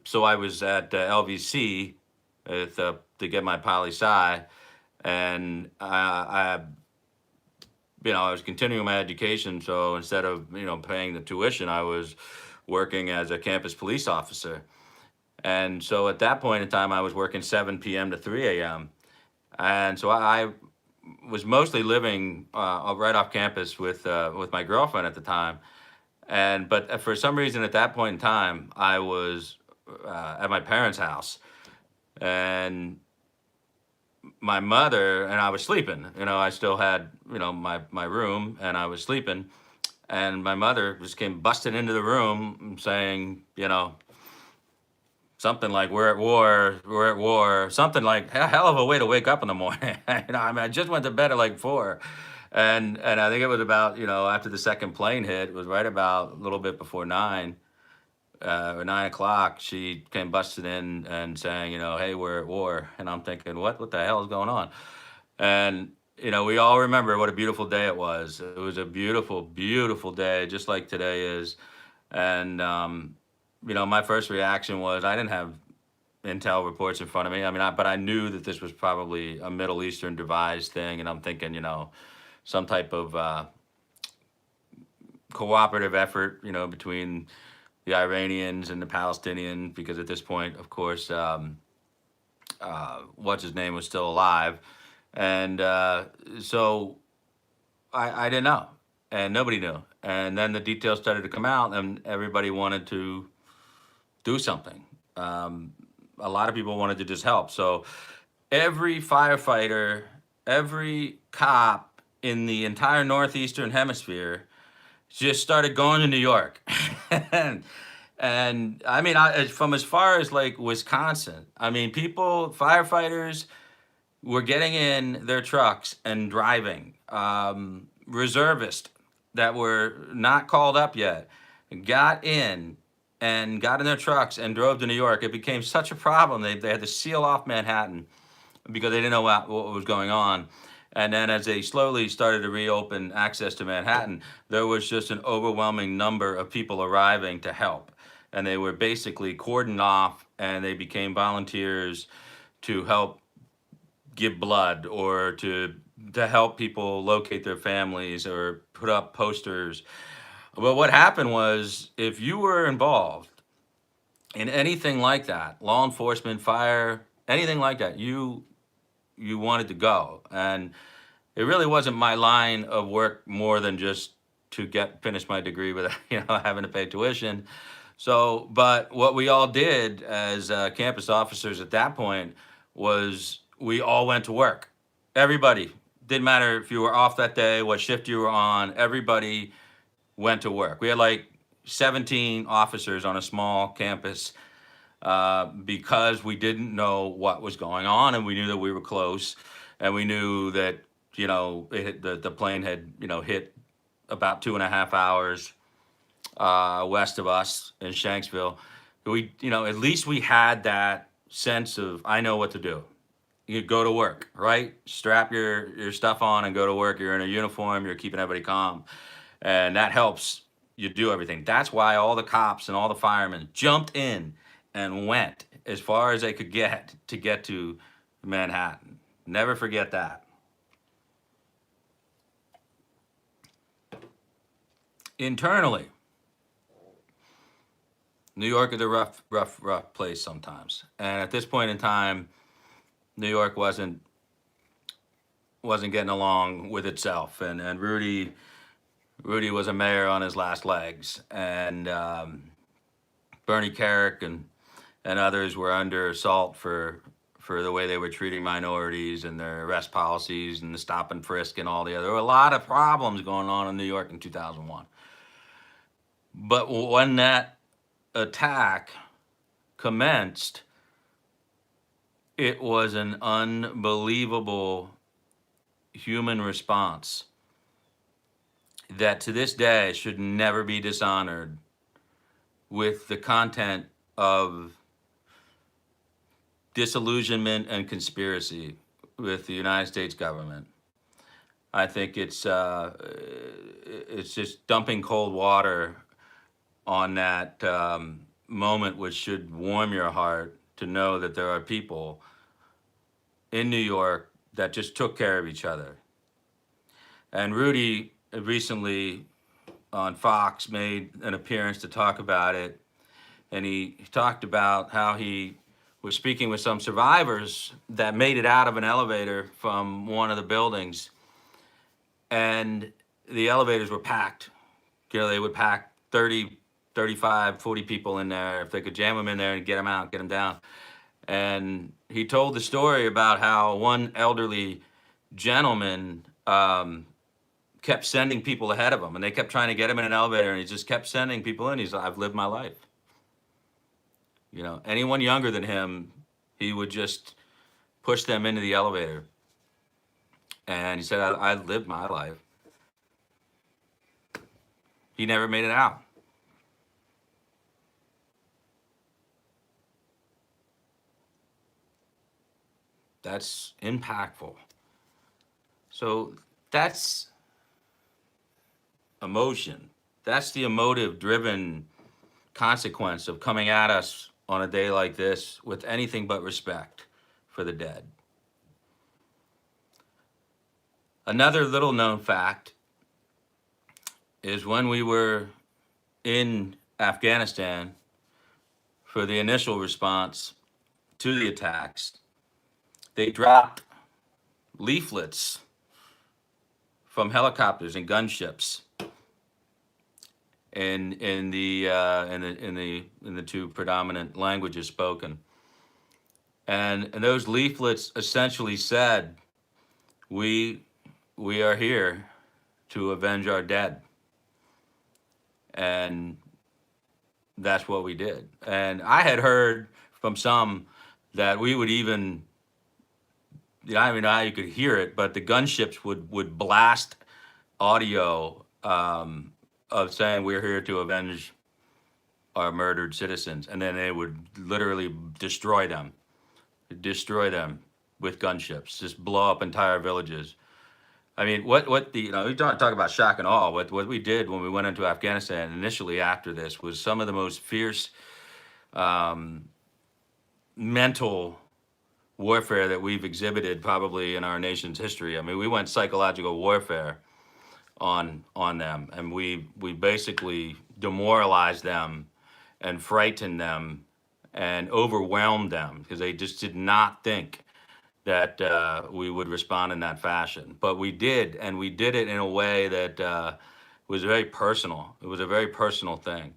So I was at LVC to get my poli-sci, and I was continuing my education. So instead of paying the tuition, I was working as a campus police officer. And so at that point in time, I was working 7 p.m. to 3 a.m. And so I was mostly living right off campus with my girlfriend at the time. But for some reason at that point in time, I was at my parents' house, and my mother and I was sleeping. I still had my room, and I was sleeping, and my mother just came busting into the room saying, something like, we're at war, something like, a hell of a way to wake up in the morning. I just went to bed at like 4. And I think it was about, after the second plane hit, it was right about a little bit before 9 or 9 o'clock, she came busting in and saying, hey, we're at war. And I'm thinking, what the hell is going on? And, we all remember what a beautiful day it was. It was a beautiful, beautiful day, just like today is. And, my first reaction was, I didn't have intel reports in front of me. But I knew that this was probably a Middle Eastern devised thing. And I'm thinking, some type of cooperative effort, between the Iranians and the Palestinians, because at this point, of course, what's his name was still alive. And so I didn't know, and nobody knew. And then the details started to come out, and everybody wanted to do something. A lot of people wanted to just help. So every firefighter, every cop in the entire Northeastern Hemisphere just started going to New York. and from as far as like Wisconsin, firefighters, were getting in their trucks and driving. Reservists that were not called up yet got in and got in their trucks and drove to New York. It became such a problem. They had to seal off Manhattan because they didn't know what was going on. And then as they slowly started to reopen access to Manhattan, there was just an overwhelming number of people arriving to help. And they were basically cordoned off and they became volunteers to help give blood or to help people locate their families or put up posters. But what happened was if you were involved in anything like that, law enforcement, fire, anything like that, you wanted to go. And it really wasn't my line of work more than just to get finish my degree without having to pay tuition. So, but what we all did as campus officers at that point was we all went to work. Everybody, didn't matter if you were off that day, what shift you were on. Everybody went to work. We had like 17 officers on a small campus because we didn't know what was going on, and we knew that we were close, and we knew that the plane had hit about 2.5 hours west of us in Shanksville. We at least we had that sense of I know what to do. You go to work, right? Strap your stuff on and go to work. You're in a uniform. You're keeping everybody calm, and that helps you do everything. That's why all the cops and all the firemen jumped in and went as far as they could get to Manhattan. Never forget that. Internally, New York is a rough place sometimes. And at this point in time, New York wasn't getting along with itself. And Rudy was a mayor on his last legs, and Bernie Carrick and others were under assault for the way they were treating minorities and their arrest policies and the stop and frisk and all the other. There were a lot of problems going on in New York in 2001. But when that attack commenced, it was an unbelievable human response that to this day should never be dishonored with the content of disillusionment and conspiracy with the United States government. I think it's just dumping cold water on that moment, which should warm your heart to know that there are people in New York that just took care of each other. And Rudy recently on Fox made an appearance to talk about it, and he talked about how he was speaking with some survivors that made it out of an elevator from one of the buildings, and the elevators were packed. They would pack 30, 35, 40 people in there if they could jam them in there and get them out, get them down. And he told the story about how one elderly gentleman kept sending people ahead of him, and they kept trying to get him in an elevator, and he just kept sending people in. He's like, I've lived my life. Anyone younger than him, he would just push them into the elevator. And he said, I lived my life. He never made it out. That's impactful. So that's emotion. That's the emotive driven consequence of coming at us on a day like this with anything but respect for the dead. Another little known fact is when we were in Afghanistan for the initial response to the attacks, they dropped leaflets from helicopters and gunships in the two predominant languages spoken, and those leaflets essentially said, "We are here to avenge our dead," and that's what we did. And I had heard from some that we would even I don't even know how you could hear it, but the gunships would blast audio of saying we're here to avenge our murdered citizens, and then they would literally destroy them with gunships, just blow up entire villages. I mean, what the you talk about shock and awe. What we did when we went into Afghanistan initially after this was some of the most fierce mental warfare that we've exhibited probably in our nation's history. I mean, we went psychological warfare on them, and we basically demoralized them and frightened them and overwhelmed them because they just did not think that we would respond in that fashion. But we did, and we did it in a way that was very personal. It was a very personal thing.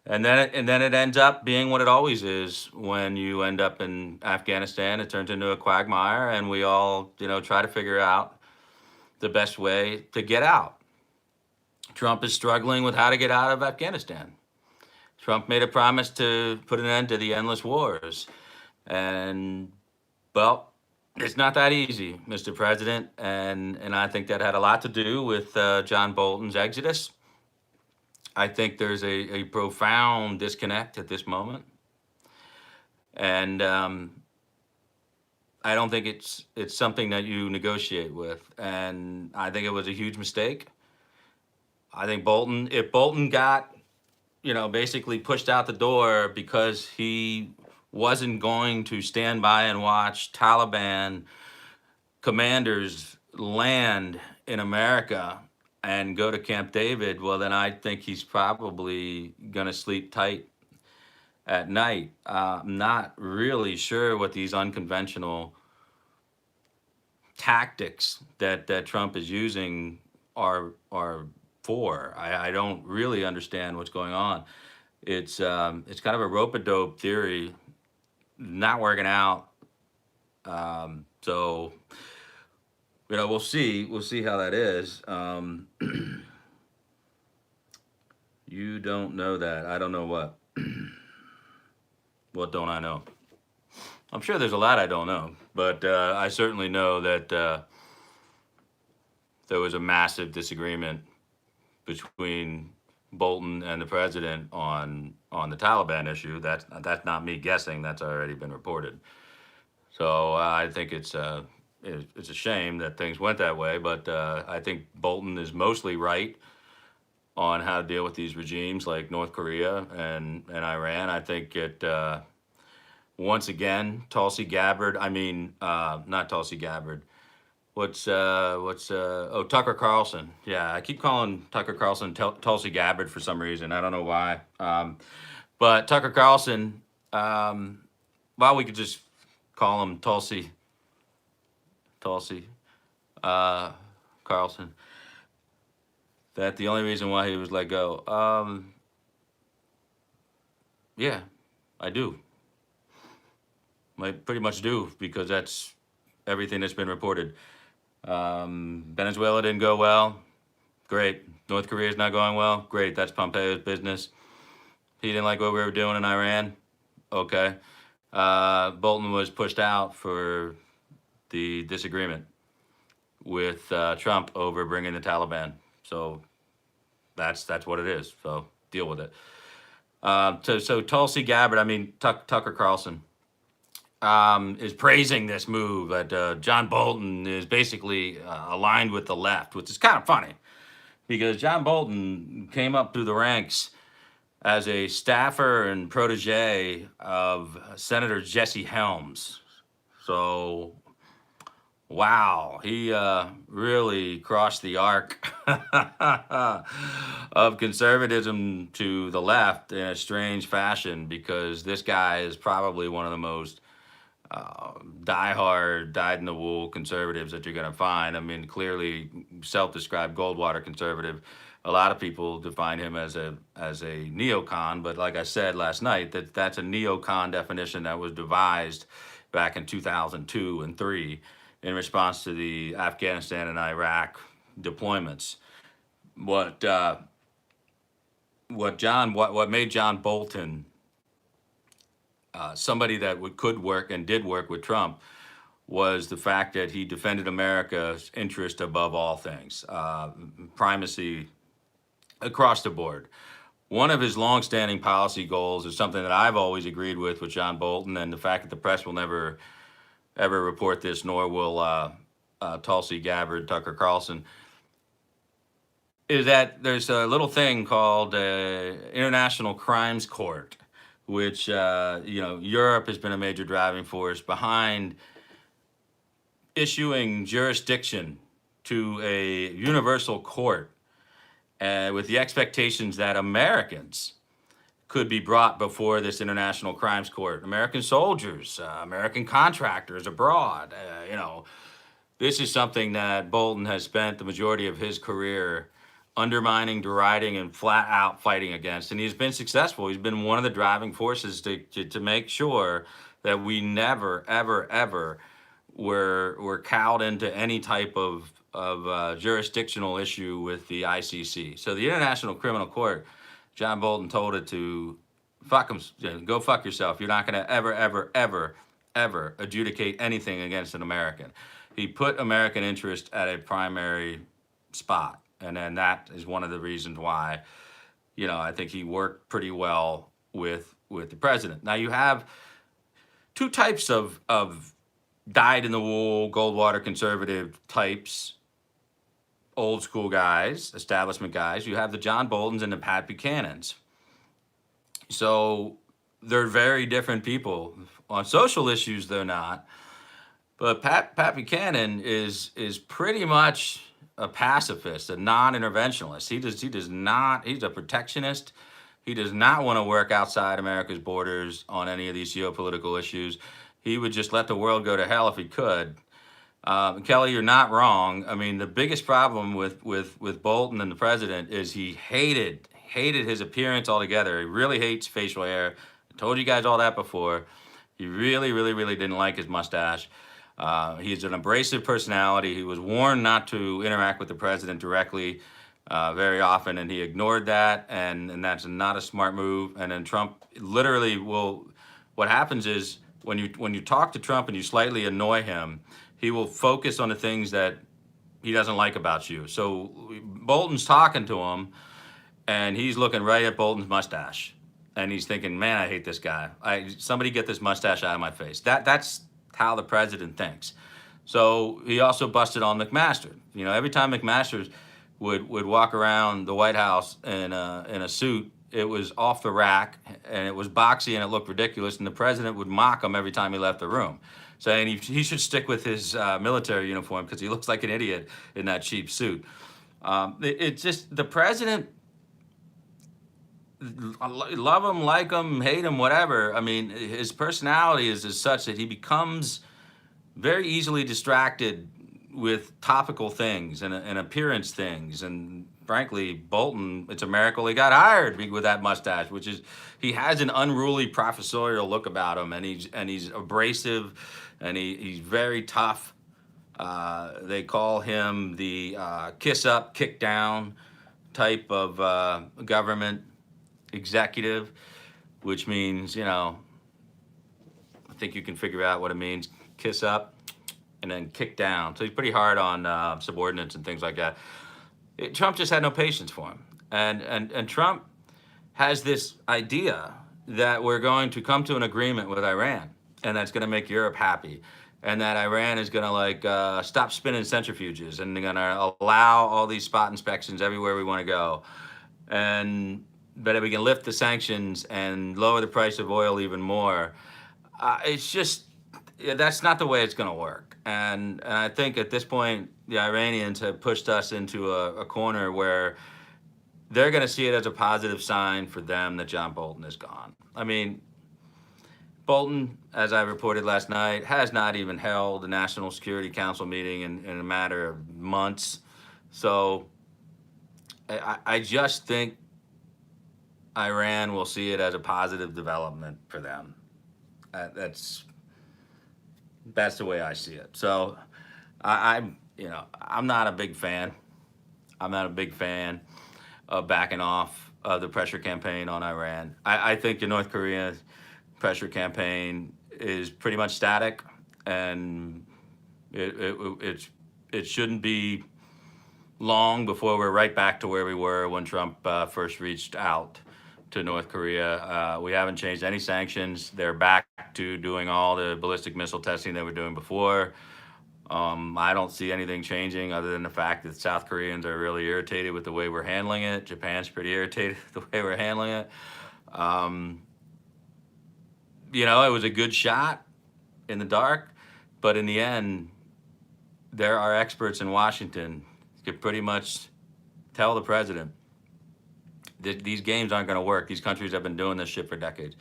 And then it ends up being what it always is when you end up in Afghanistan. It turns into a quagmire, and we all, try to figure out the best way to get out. Trump is struggling with how to get out of Afghanistan. Trump made a promise to put an end to the endless wars. And, well, it's not that easy, Mr. President. And I think that had a lot to do with John Bolton's exodus. I think there's a profound disconnect at this moment. And I don't think it's something that you negotiate with. And I think it was a huge mistake. I think if Bolton got, basically pushed out the door because he wasn't going to stand by and watch Taliban commanders land in America and go to Camp David, well, then I think he's probably going to sleep tight at night. I'm not really sure what these unconventional tactics that Trump is using are for. I don't really understand what's going on. It's kind of a rope-a-dope theory, not working out. So we'll see. We'll see how that is. You don't know that. I don't know what. What don't I know? I'm sure there's a lot I don't know, but I certainly know that there was a massive disagreement between Bolton and the president on the Taliban issue. That's not me guessing. That's already been reported. So I think it's a shame that things went that way. But I think Bolton is mostly right on how to deal with these regimes like North Korea and Iran. I think it once again Tulsi Gabbard. I mean, not Tulsi Gabbard. Tucker Carlson. Yeah, I keep calling Tucker Carlson Tulsi Gabbard for some reason. I don't know why. But Tucker Carlson, well, we could just call him Tulsi Carlson. That the only reason why he was let go. Yeah, I do. I pretty much do, because that's everything that's been reported. Venezuela didn't go well. Great. North Korea's not going well. Great. That's Pompeo's business. He didn't like what we were doing in Iran. Okay. Bolton was pushed out for the disagreement with Trump over bringing the Taliban. So that's what it is. So deal with it. So Tulsi Gabbard, I mean Tucker Carlson, is praising this move that John Bolton is basically aligned with the left, which is kind of funny because John Bolton came up through the ranks as a staffer and protege of Senator Jesse Helms. So, wow, he really crossed the arc of conservatism to the left in a strange fashion, because this guy is probably one of the most diehard, dyed-in-the-wool conservatives that you're going to find. I mean, clearly self-described Goldwater conservative. A lot of people define him as a neocon, but like I said last night, that's a neocon definition that was devised back in 2002 and 3 in response to the Afghanistan and Iraq deployments. What made John Bolton somebody that could work and did work with Trump was the fact that he defended America's interest above all things, primacy across the board. One of his longstanding policy goals is something that I've always agreed with John Bolton, and the fact that the press will never ever report this, nor will Tulsi Gabbard, Tucker Carlson, is that there's a little thing called International Crimes Court, which Europe has been a major driving force behind issuing jurisdiction to a universal court with the expectations that Americans could be brought before this International Crimes Court. American soldiers, American contractors abroad. This is something that Bolton has spent the majority of his career undermining, deriding, and flat out fighting against. And he's been successful. He's been one of the driving forces to make sure that we never, ever, ever were cowed into any type of jurisdictional issue with the ICC. So the International Criminal Court, John Bolton told it to go fuck yourself. You're not going to ever, ever, ever, ever adjudicate anything against an American. He put American interest at a primary spot. And then that is one of the reasons why, I think he worked pretty well with the president. Now you have two types of dyed-in-the-wool, Goldwater conservative types, old school guys, establishment guys. You have the John Boltons and the Pat Buchanans. So they're very different people. On social issues, they're not. But Pat Buchanan is pretty much a pacifist, a non-interventionist. He does not. He's a protectionist. He does not want to work outside America's borders on any of these geopolitical issues. He would just let the world go to hell if he could. Kelly, you're not wrong. I mean, the biggest problem with Bolton and the president is he hated his appearance altogether. He really hates facial hair. I told you guys all that before. He really, really, really didn't like his mustache. He's an abrasive personality. He was warned not to interact with the president directly very often, and he ignored that, and that's not a smart move. And then Trump literally will. What happens is when you talk to Trump and you slightly annoy him, he will focus on the things that he doesn't like about you. So Bolton's talking to him, and he's looking right at Bolton's mustache, and he's thinking, "Man, I hate this guy. Somebody get this mustache out of my face." That's how the president thinks. So he also busted on McMaster. Every time McMaster would walk around the White House in a suit, it was off the rack and it was boxy and it looked ridiculous, and the president would mock him every time he left the room, saying he should stick with his military uniform because he looks like an idiot in that cheap suit. It's just the president. Love him, like him, hate him, whatever. I mean, his personality is such that he becomes very easily distracted with topical things and appearance things. And frankly, Bolton, it's a miracle he got hired with that mustache, which is he has an unruly professorial look about him, and he's abrasive, and he's very tough. They call him the kiss up, kick down type of government executive, which means, I think you can figure out what it means. Kiss up and then kick down. So he's pretty hard on subordinates and things like that. Trump just had no patience for him. And Trump has this idea that we're going to come to an agreement with Iran, and that's going to make Europe happy, and that Iran is going to stop spinning centrifuges, and they're going to allow all these spot inspections everywhere we want to go. But we can lift the sanctions and lower the price of oil even more. It's just, that's not the way it's going to work. And I think at this point, the Iranians have pushed us into a corner where they're going to see it as a positive sign for them that John Bolton is gone. I mean, Bolton, as I reported last night, has not even held a National Security Council meeting in a matter of months. So I just think Iran will see it as a positive development for them. That's the way I see it. So I'm not a big fan. I'm not a big fan of backing off the pressure campaign on Iran. I think the North Korea pressure campaign is pretty much static, and It shouldn't be long before we're right back to where we were when Trump first reached out to North Korea. We haven't changed any sanctions. They're back to doing all the ballistic missile testing they were doing before. I don't see anything changing other than the fact that South Koreans are really irritated with the way we're handling it. Japan's pretty irritated with the way we're handling it. Um, it was a good shot in the dark, but in the end, there are experts in Washington who could pretty much tell the president that these games aren't going to work. These countries have been doing this shit for decades.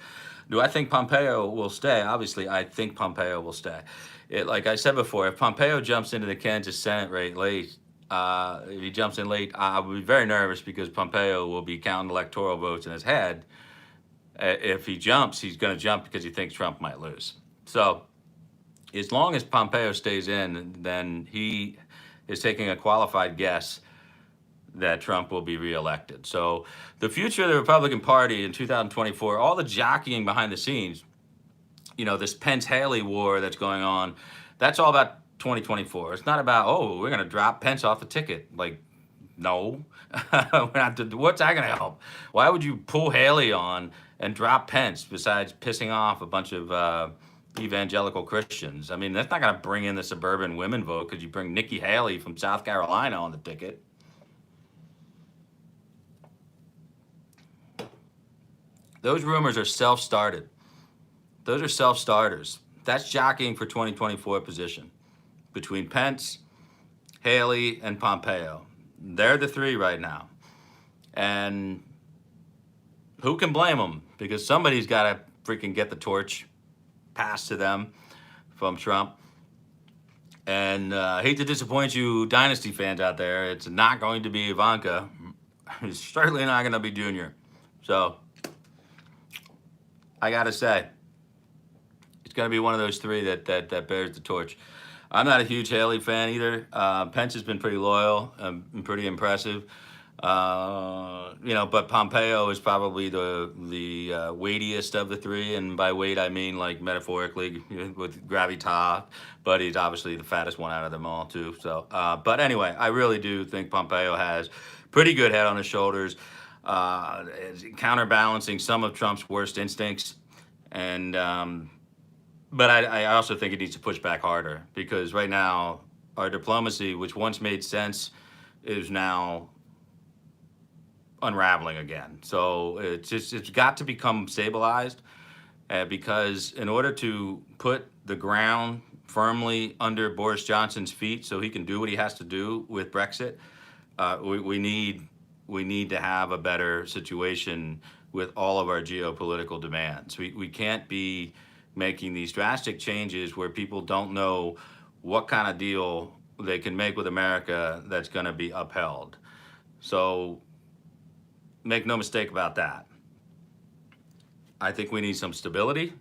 Do I think Pompeo will stay? Obviously, I think Pompeo will stay. Like I said before, if Pompeo jumps into the Kansas Senate rate late, if he jumps in late, I'll be very nervous because Pompeo will be counting electoral votes in his head. If he jumps, he's going to jump because he thinks Trump might lose. So as long as Pompeo stays in, then he is taking a qualified guess that Trump will be reelected. So the future of the Republican Party in 2024, all the jockeying behind the scenes, this Pence-Haley war that's going on, that's all about 2024. It's not about, oh, we're going to drop Pence off the ticket. Like, no. What's that going to help? Why would you pull Haley on and drop Pence besides pissing off a bunch of evangelical Christians? I mean, that's not going to bring in the suburban women vote because you bring Nikki Haley from South Carolina on the ticket. Those rumors are self-started. Those are self-starters. That's jockeying for 2024 position between Pence, Haley, and Pompeo. They're the three right now. And who can blame them? Because somebody's got to freaking get the torch passed to them from Trump. And I hate to disappoint you Dynasty fans out there. It's not going to be Ivanka. It's certainly not going to be Junior. So I got to say, it's going to be one of those three that bears the torch. I'm not a huge Haley fan either. Pence has been pretty loyal and pretty impressive. But Pompeo is probably the weightiest of the three, and by weight I mean like metaphorically with gravitas. But he's obviously the fattest one out of them all too. So, but anyway, I really do think Pompeo has pretty good head on his shoulders, counterbalancing some of Trump's worst instincts, and but I also think it needs to push back harder because right now our diplomacy, which once made sense, is now unraveling again. So it's got to become stabilized because in order to put the ground firmly under Boris Johnson's feet so he can do what he has to do with Brexit, we need to have a better situation with all of our geopolitical demands. We can't be making these drastic changes where people don't know what kind of deal they can make with America that's going to be upheld. So make no mistake about that. I think we need some stability.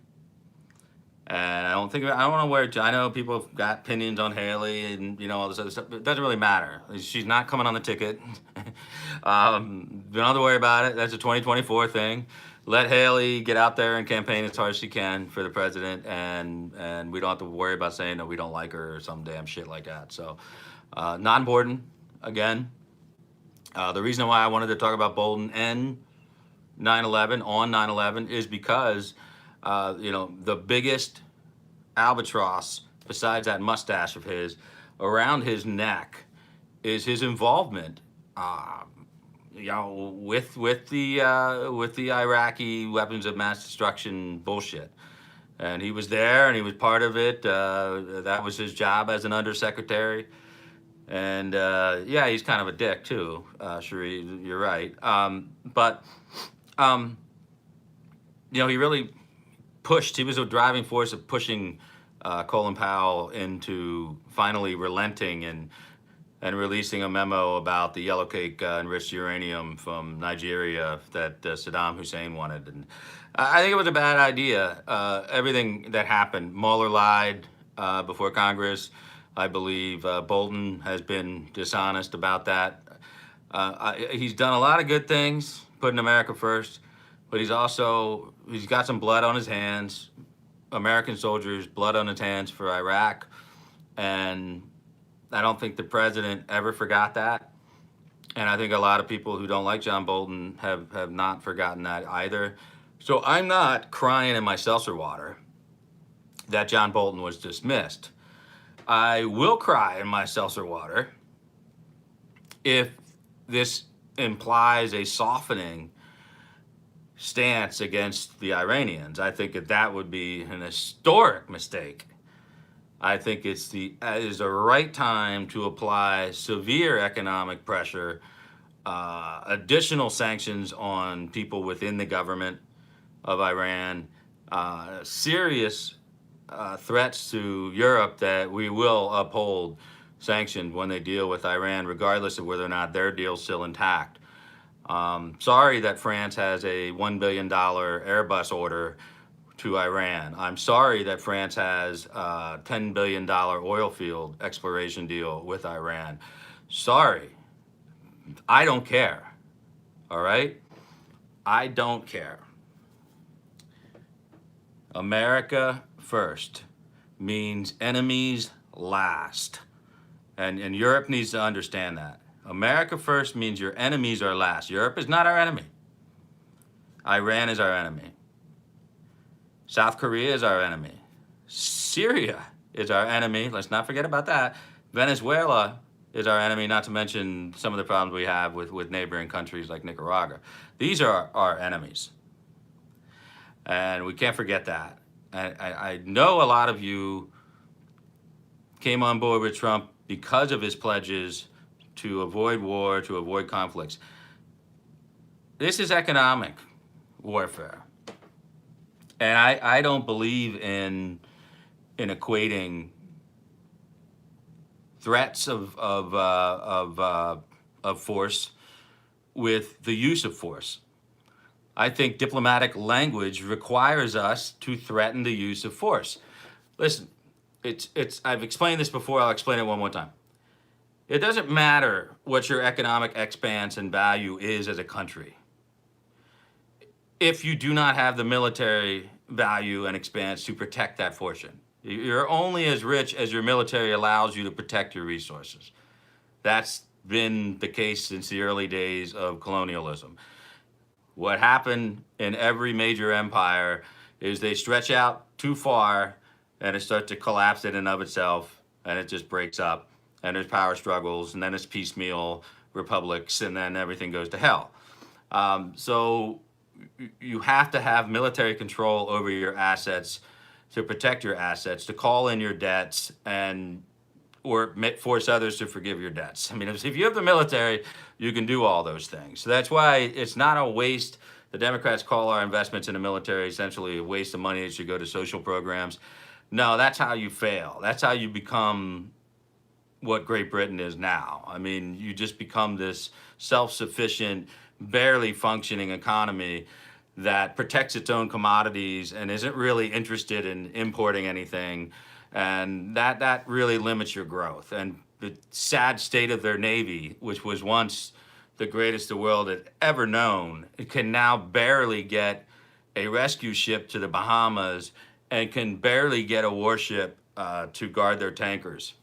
And I don't want to wear, I know people have got opinions on Haley and, all this other stuff, but it doesn't really matter. She's not coming on the ticket. Don't have to worry about it. That's a 2024 thing. Let Haley get out there and campaign as hard as she can for the president, and we don't have to worry about saying that we don't like her or some damn shit like that. So, not important, again. The reason why I wanted to talk about Bolton and 9/11 on 9/11 is because the biggest albatross besides that mustache of his around his neck is his involvement with the Iraqi weapons of mass destruction bullshit. And he was there and he was part of it. That was his job as an undersecretary. And he's kind of a dick too. Sheree, you're right. But he really pushed. He was a driving force of pushing Colin Powell into finally relenting and releasing a memo about the yellow cake enriched uranium from Nigeria that Saddam Hussein wanted. And I think it was a bad idea. Everything that happened, Mueller lied before Congress. I believe Bolton has been dishonest about that. He's done a lot of good things, putting America first, but he's got some blood on his hands, American soldiers, blood on his hands for Iraq. And I don't think the president ever forgot that. And I think a lot of people who don't like John Bolton have not forgotten that either. So I'm not crying in my seltzer water that John Bolton was dismissed. I will cry in my seltzer water if this implies a softening stance against the Iranians. I think that would be an historic mistake. I think it is the right time to apply severe economic pressure, additional sanctions on people within the government of Iran, serious threats to Europe that we will uphold sanctions when they deal with Iran, regardless of whether or not their deal's still intact. Sorry that France has a $1 billion Airbus order to Iran. I'm sorry that France has a $10 billion oil field exploration deal with Iran. Sorry. I don't care. All right? I don't care. America first means enemies last. And Europe needs to understand that. America first means your enemies are last. Europe is not our enemy. Iran is our enemy. South Korea is our enemy. Syria is our enemy. Let's not forget about that. Venezuela is our enemy, not to mention some of the problems we have with neighboring countries like Nicaragua. These are our enemies. And we can't forget that. I know a lot of you came on board with Trump because of his pledges to avoid war, to avoid conflicts. This is economic warfare. And I don't believe in equating threats of force with the use of force. I think diplomatic language requires us to threaten the use of force. Listen, I've explained this before, I'll explain it one more time. It doesn't matter what your economic expanse and value is as a country if you do not have the military value and expanse to protect that fortune. You're only as rich as your military allows you to protect your resources. That's been the case since the early days of colonialism. What happened in every major empire is they stretch out too far and it starts to collapse in and of itself, and it just breaks up, and there's power struggles, and then it's piecemeal republics, and then everything goes to hell. So you have to have military control over your assets to protect your assets, to call in your debts, or force others to forgive your debts. I mean, if you have the military, you can do all those things. So that's why it's not a waste. The Democrats call our investments in the military essentially a waste of money that should go to social programs. No, that's how you fail. That's how you become what Great Britain is now. I mean, you just become this self-sufficient, barely functioning economy that protects its own commodities and isn't really interested in importing anything. And that really limits your growth. And the sad state of their Navy, which was once the greatest the world had ever known, it can now barely get a rescue ship to the Bahamas and can barely get a warship to guard their tankers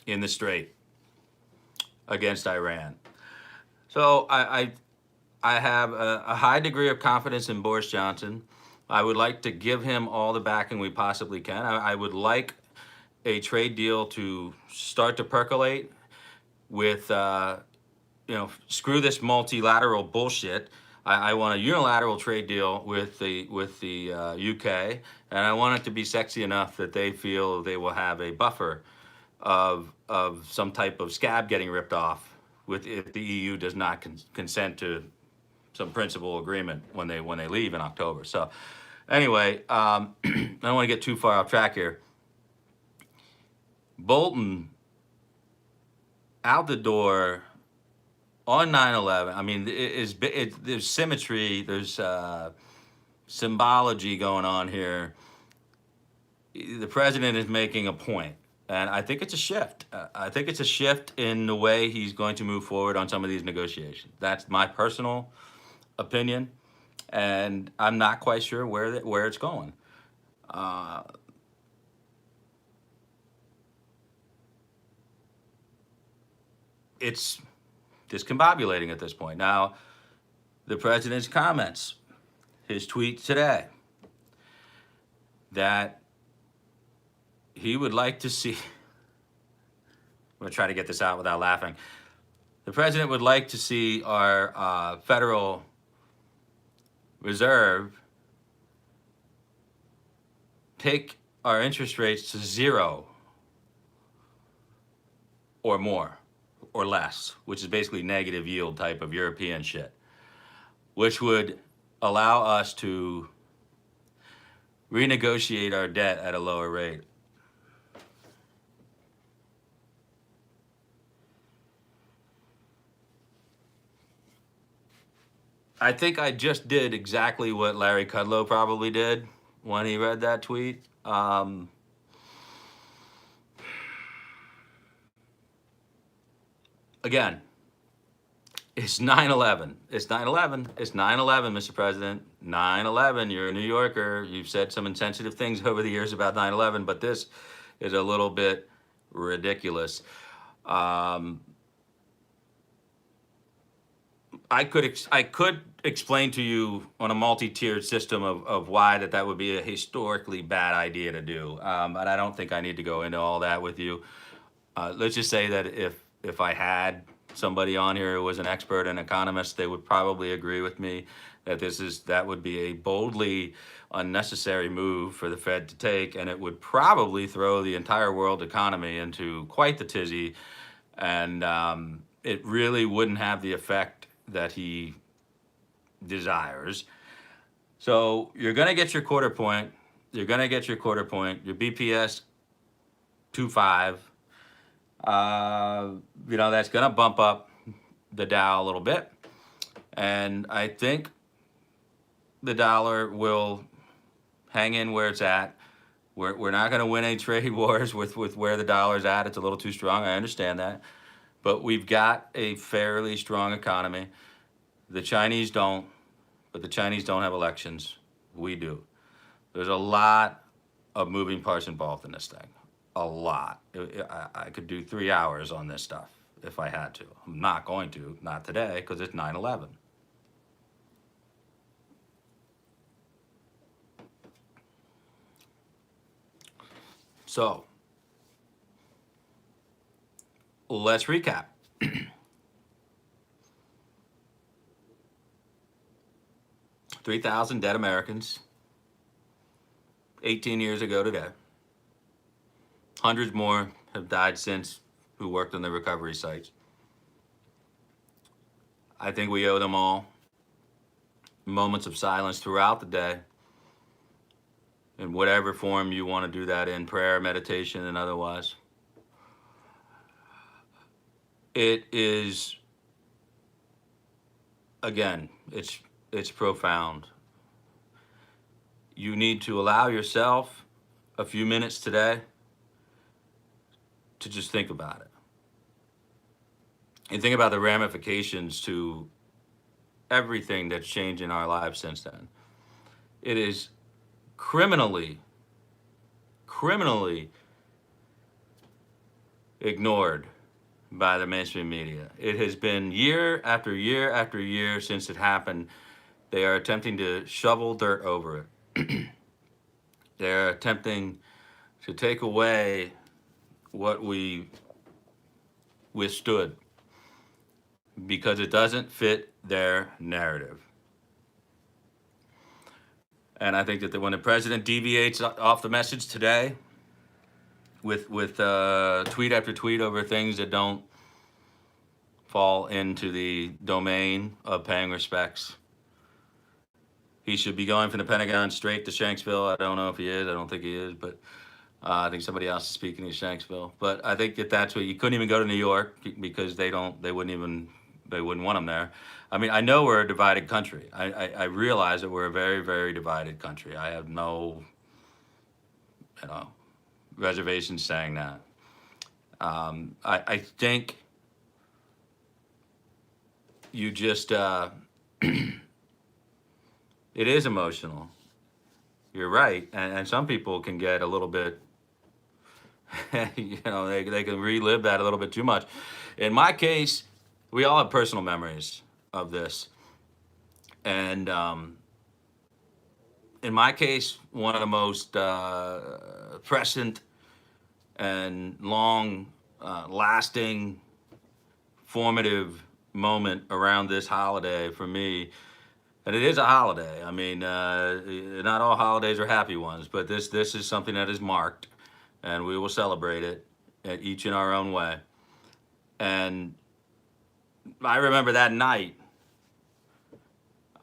in the Strait against Iran. So I have a high degree of confidence in Boris Johnson. I would like to give him all the backing we possibly can. I would like a trade deal to start to percolate with, screw this multilateral bullshit. I want a unilateral trade deal with the UK, and I want it to be sexy enough that they feel they will have a buffer of some type of scab getting ripped off if the EU does not consent to some principal agreement when they leave in October. So anyway, I don't want to get too far off track here. Bolton out the door on 9/11. I mean, there's symmetry, there's symbology going on here. The president is making a point, and I think it's a shift. I think it's a shift in the way he's going to move forward on some of these negotiations. That's my personal opinion, and I'm not quite sure where it's going. it's discombobulating at this point. Now, the president's comments, his tweet today, that he would like to see, I'm going to try to get this out without laughing. The president would like to see our Federal Reserve take our interest rates to 0 or more or less, which is basically negative yield type of European shit, which would allow us to renegotiate our debt at a lower rate. I think I just did exactly what Larry Kudlow probably did when he read that tweet. Again, it's 9/11. It's 9/11. It's 9/11, Mr. President. 9/11. You're a New Yorker. You've said some insensitive things over the years about 9/11, but this is a little bit ridiculous. I could explain to you on a multi-tiered system of why that would be a historically bad idea to do, but I don't think I need to go into all that with you. Let's just say that if I had somebody on here who was an expert and economist, they would probably agree with me that that would be a boldly unnecessary move for the Fed to take, and it would probably throw the entire world economy into quite the tizzy, and it really wouldn't have the effect that he desires. So you're going to get your quarter point. You're going to get your quarter point. Your BPS 2.5. That's going to bump up the Dow a little bit. And I think the dollar will hang in where it's at. We're not going to win any trade wars with where the dollar's at. It's a little too strong. I understand that. But we've got a fairly strong economy. The Chinese don't, but the Chinese don't have elections. We do. There's a lot of moving parts involved in this thing. A lot. I could do 3 hours on this stuff if I had to. I'm not going to, not today, because it's 9/11. So, let's recap. 3,000 dead Americans 18 years ago today. Hundreds more have died since who worked on the recovery sites. I think we owe them all moments of silence throughout the day, in whatever form you want to do that in, prayer, meditation, and otherwise. It is, again, it's profound. You need to allow yourself a few minutes today to just think about it. And think about the ramifications to everything that's changed in our lives since then. It is criminally ignored by the mainstream media. It has been year after year after year since it happened. They are attempting to shovel dirt over it. They're attempting to take away what we withstood because it doesn't fit their narrative. And I think that when the president deviates off the message today with tweet after tweet over things that don't fall into the domain of paying respects, he should be going from the Pentagon straight to Shanksville. I don't know if he is. I don't think he is, but I think somebody else is speaking in Shanksville. But I think that's what you couldn't even go to New York because they wouldn't want him there. I mean, I know we're a divided country. I realize that we're a very, very divided country. I have no, reservations saying that. I think you just, it is emotional. You're right. And some people can get a little bit They can relive that a little bit too much. In my case, we all have personal memories of this, and in my case, one of the most prescient and long lasting formative moment around this holiday for me. And it is a holiday. I mean, not all holidays are happy ones, but this is something that is marked, and we will celebrate it each in our own way. And I remember that night.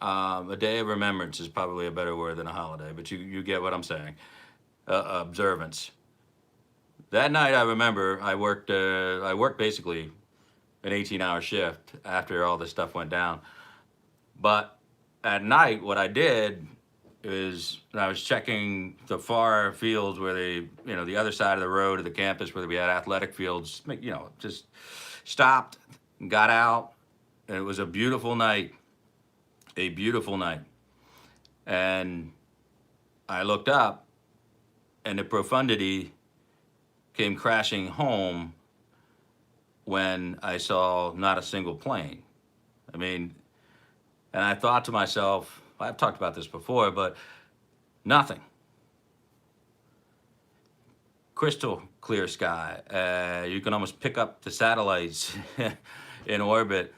A day of remembrance is probably a better word than a holiday, but you get what I'm saying. Observance. That night, I remember I worked basically an 18-hour shift after all this stuff went down. But at night, what I did is I was checking the far fields where the other side of the road of the campus where we had athletic fields, just stopped, got out, and it was a beautiful night, a beautiful night. And I looked up, and the profundity came crashing home when I saw not a single plane. I mean, and I thought to myself, I've talked about this before, but nothing. Crystal clear sky. You can almost pick up the satellites in orbit,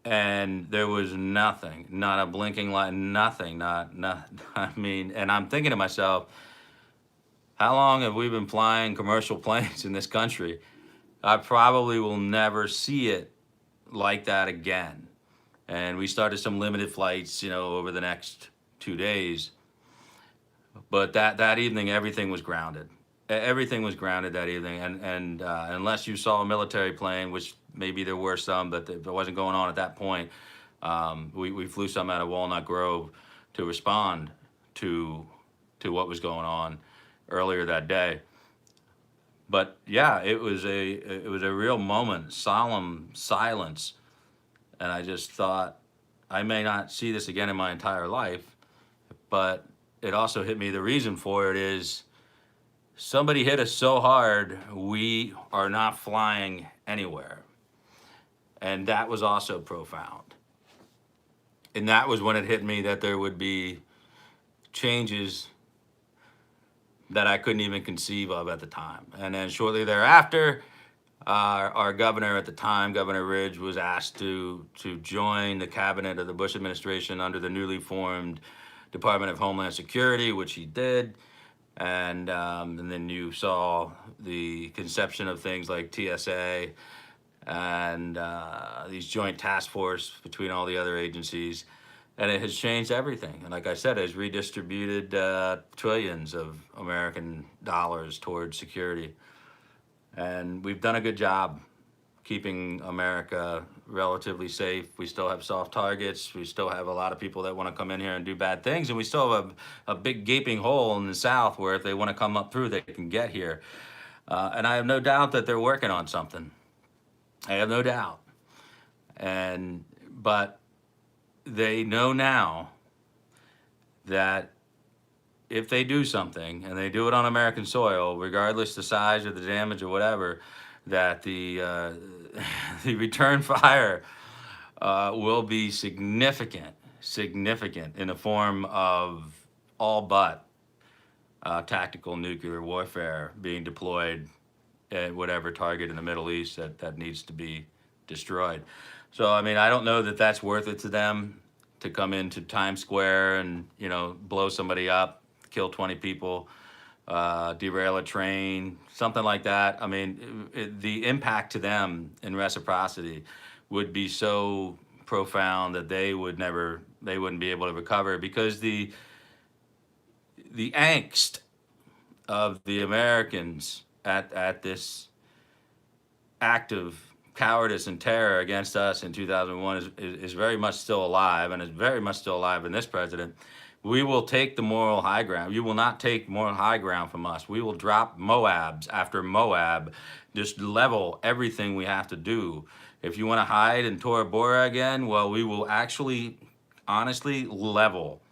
and there was nothing, not a blinking light, nothing, I mean, and I'm thinking to myself, how long have we been flying commercial planes in this country? I probably will never see it like that again. And we started some limited flights, over the next 2 days. But that evening, everything was grounded. Everything was grounded that evening, and unless you saw a military plane, which maybe there were some, but it wasn't going on at that point. We flew some out of Walnut Grove to respond to what was going on earlier that day. But yeah, it was a real moment, solemn silence, and I just thought, I may not see this again in my entire life, but it also hit me. The reason for it is somebody hit us so hard, we are not flying anywhere. And that was also profound. And that was when it hit me that there would be changes that I couldn't even conceive of at the time. And then shortly thereafter, our governor at the time, Governor Ridge, was asked to join the cabinet of the Bush administration under the newly formed Department of Homeland Security, which he did. And then you saw the conception of things like TSA and these joint task force between all the other agencies. And it has changed everything. And like I said, it has redistributed trillions of American dollars towards security. And we've done a good job keeping America relatively safe. We still have soft targets. We still have a lot of people that want to come in here and do bad things. And we still have a big gaping hole in the South where if they want to come up through, they can get here. And I have no doubt that they're working on something. I have no doubt. But they know now that if they do something and they do it on American soil, regardless the size or the damage or whatever, that the return fire will be significant in the form of all but tactical nuclear warfare being deployed at whatever target in the Middle East that needs to be destroyed. So, I mean, I don't know that that's worth it to them to come into Times Square and, blow somebody up, kill 20 people, derail a train, something like that. I mean, the impact to them in reciprocity would be so profound that they wouldn't be able to recover, because the angst of the Americans at this act of cowardice and terror against us in 2001 is very much still alive, and is very much still alive in this president. We will take the moral high ground. You will not take moral high ground from us. We will drop Moabs after Moab, just level everything we have to do. If you want to hide in Tora Bora again, well, we will actually, honestly, level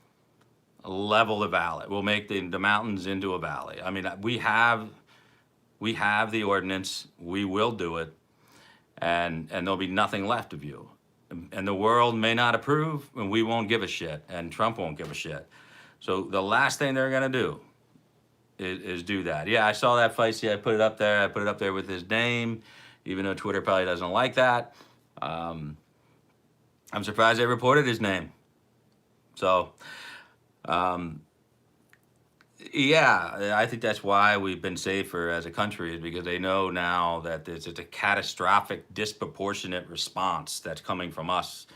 the valley. We'll make the mountains into a valley. I mean, we have We have the ordinance. We will do it, and there'll be nothing left of you. And the world may not approve, and we won't give a shit, and Trump won't give a shit. So the last thing they're gonna do is do that. Yeah, I saw that feisty. I put it up there. I put it up there with his name, even though Twitter probably doesn't like that. Um, I'm surprised they reported his name. So, um, yeah, I think that's why we've been safer as a country, is because they know now that it's a catastrophic, disproportionate response that's coming from us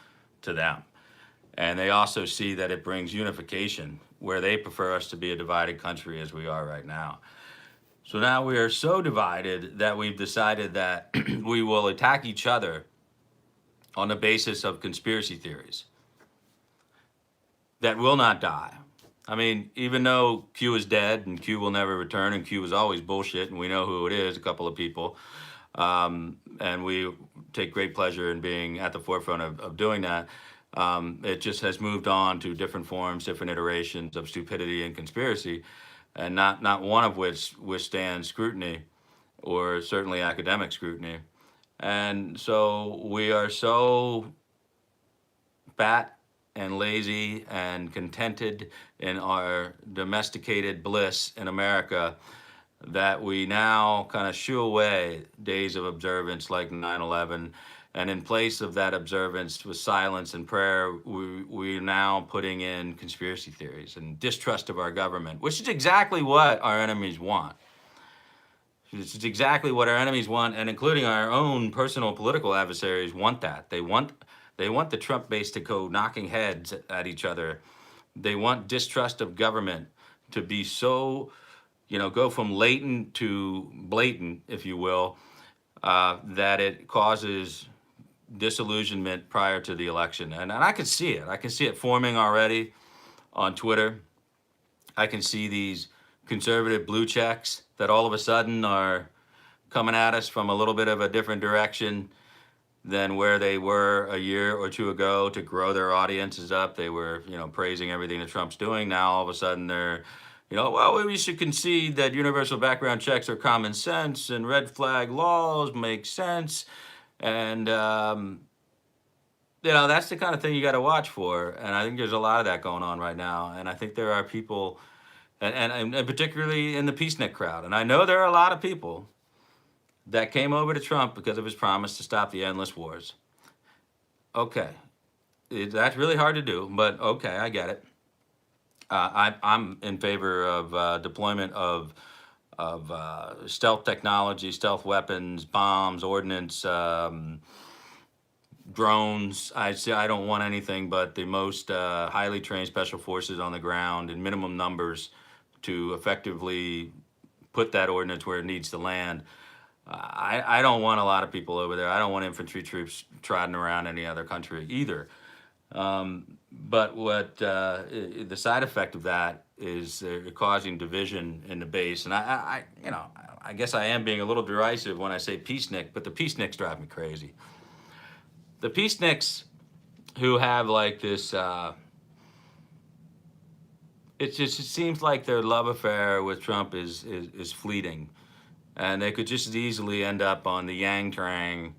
to them. And they also see that it brings unification, where they prefer us to be a divided country as we are right now. So now we are so divided that we've decided that we will attack each other on the basis of conspiracy theories that will not die. I mean, even though Q is dead and Q will never return and Q is always bullshit, and we know who it is, a couple of people, and we take great pleasure in being at the forefront of doing that. It just has moved on to different forms, different iterations of stupidity and conspiracy, and not one of which withstands scrutiny, or certainly academic scrutiny. And so we are so fat and lazy and contented in our domesticated bliss in America that we now kind of shoo away days of observance like 9/11. And in place of that observance with silence and prayer, we're now putting in conspiracy theories and distrust of our government, which is exactly what our enemies want. It's exactly what our enemies want, and including our own personal political adversaries want that. They want the Trump base to go knocking heads at each other. They want distrust of government to be so, go from latent to blatant, if you will, that it causes disillusionment prior to the election. And I can see it. I can see it forming already on Twitter. I can see these conservative blue checks that all of a sudden are coming at us from a little bit of a different direction than where they were a year or two ago to grow their audiences up. They were, praising everything that Trump's doing. Now all of a sudden they're, well, we should concede that universal background checks are common sense and red flag laws make sense. And, that's the kind of thing you got to watch for. And I think there's a lot of that going on right now. And I think there are people, and particularly in the peacenik crowd. And I know there are a lot of people that came over to Trump because of his promise to stop the endless wars. Okay, that's really hard to do, but okay, I get it. I'm in favor of deployment of stealth technology, stealth weapons, bombs, ordnance, drones. I don't want anything but the most highly trained special forces on the ground in minimum numbers to effectively put that ordnance where it needs to land. I don't want a lot of people over there. I don't want infantry troops trotting around any other country either. But what the side effect of that is causing division in the base. And I guess I am being a little derisive when I say peacenik, but the peaceniks drive me crazy. The peaceniks who have like this, it seems like their love affair with Trump is fleeting. And they could just as easily end up on the Yang Gang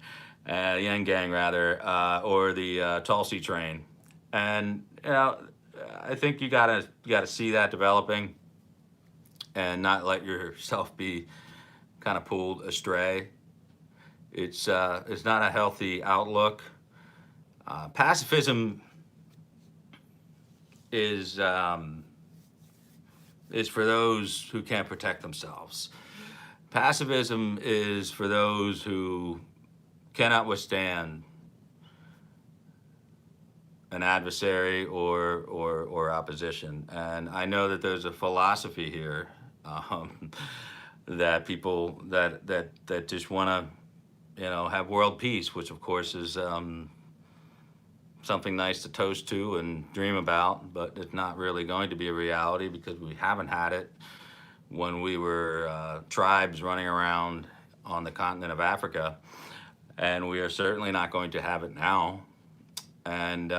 rather, or the Tulsi train. And I think you gotta see that developing, and not let yourself be kind of pulled astray. It's not a healthy outlook. Pacifism is for those who can't protect themselves. Pacifism is for those who cannot withstand an adversary or opposition. And I know that there's a philosophy here that people that just want to, have world peace, which of course is something nice to toast to and dream about, but it's not really going to be a reality because we haven't had it when we were tribes running around on the continent of Africa, and we are certainly not going to have it now. And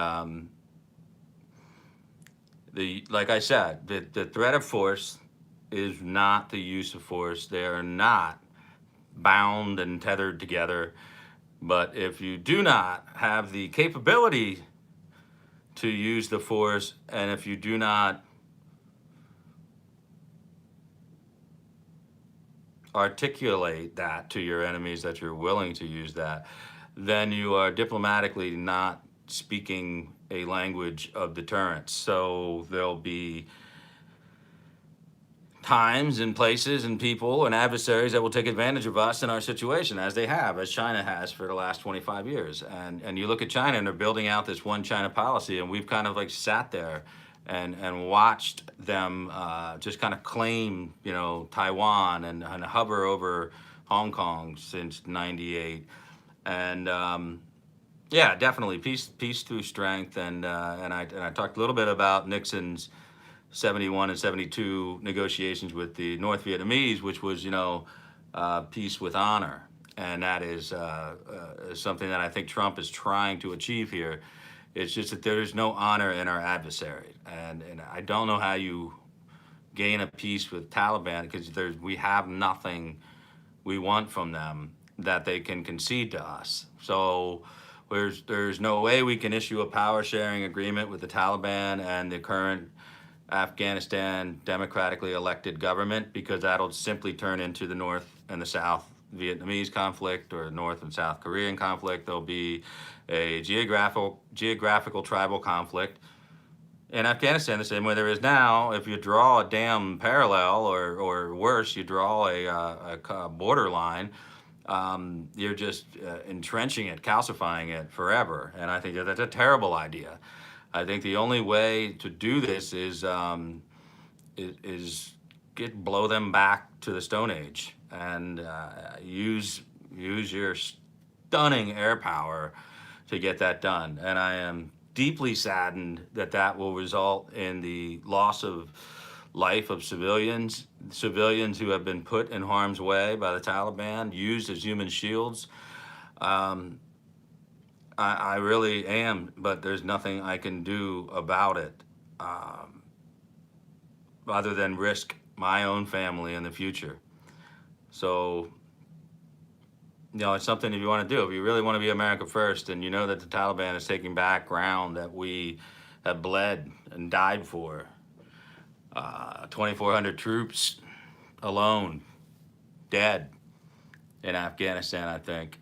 like I said, the threat of force is not the use of force. They are not bound and tethered together. But if you do not have the capability to use the force, and if you do not articulate that to your enemies that you're willing to use that, then you are diplomatically not speaking a language of deterrence. So there'll be times and places and people and adversaries that will take advantage of us in our situation, as they have, as China has for the last 25 years. And you look at China, and they're building out this one China policy, and we've kind of like sat there and watched them just kind of claim, you know, Taiwan and hover over Hong Kong since '98. And yeah, definitely peace through strength. And I talked a little bit about Nixon's 71 and 72 negotiations with the North Vietnamese, which was, you know, peace with honor. And that is something that I think Trump is trying to achieve here. It's just that there is no honor in our adversary. And I don't know how you gain a peace with Taliban, because we have nothing we want from them that they can concede to us. So there's no way we can issue a power sharing agreement with the Taliban and the current Afghanistan democratically elected government, because that'll simply turn into the North and the South Vietnamese conflict or North and South Korean conflict. There'll be a geographical tribal conflict in Afghanistan the same way there is now. If you draw a damn parallel, or worse, you draw a borderline, you're just entrenching it, calcifying it forever. And I think that's a terrible idea. I think the only way to do this is blow them back to the Stone Age, and use your stunning air power to get that done. And I am deeply saddened that that will result in the loss of life of civilians who have been put in harm's way by the Taliban, used as human shields. I really am, but there's nothing I can do about it, other than risk my own family in the future. So, you know, it's something if you want to do. If you really want to be America first, and you know that the Taliban is taking back ground that we have bled and died for, 2,400 troops alone dead in Afghanistan, I think.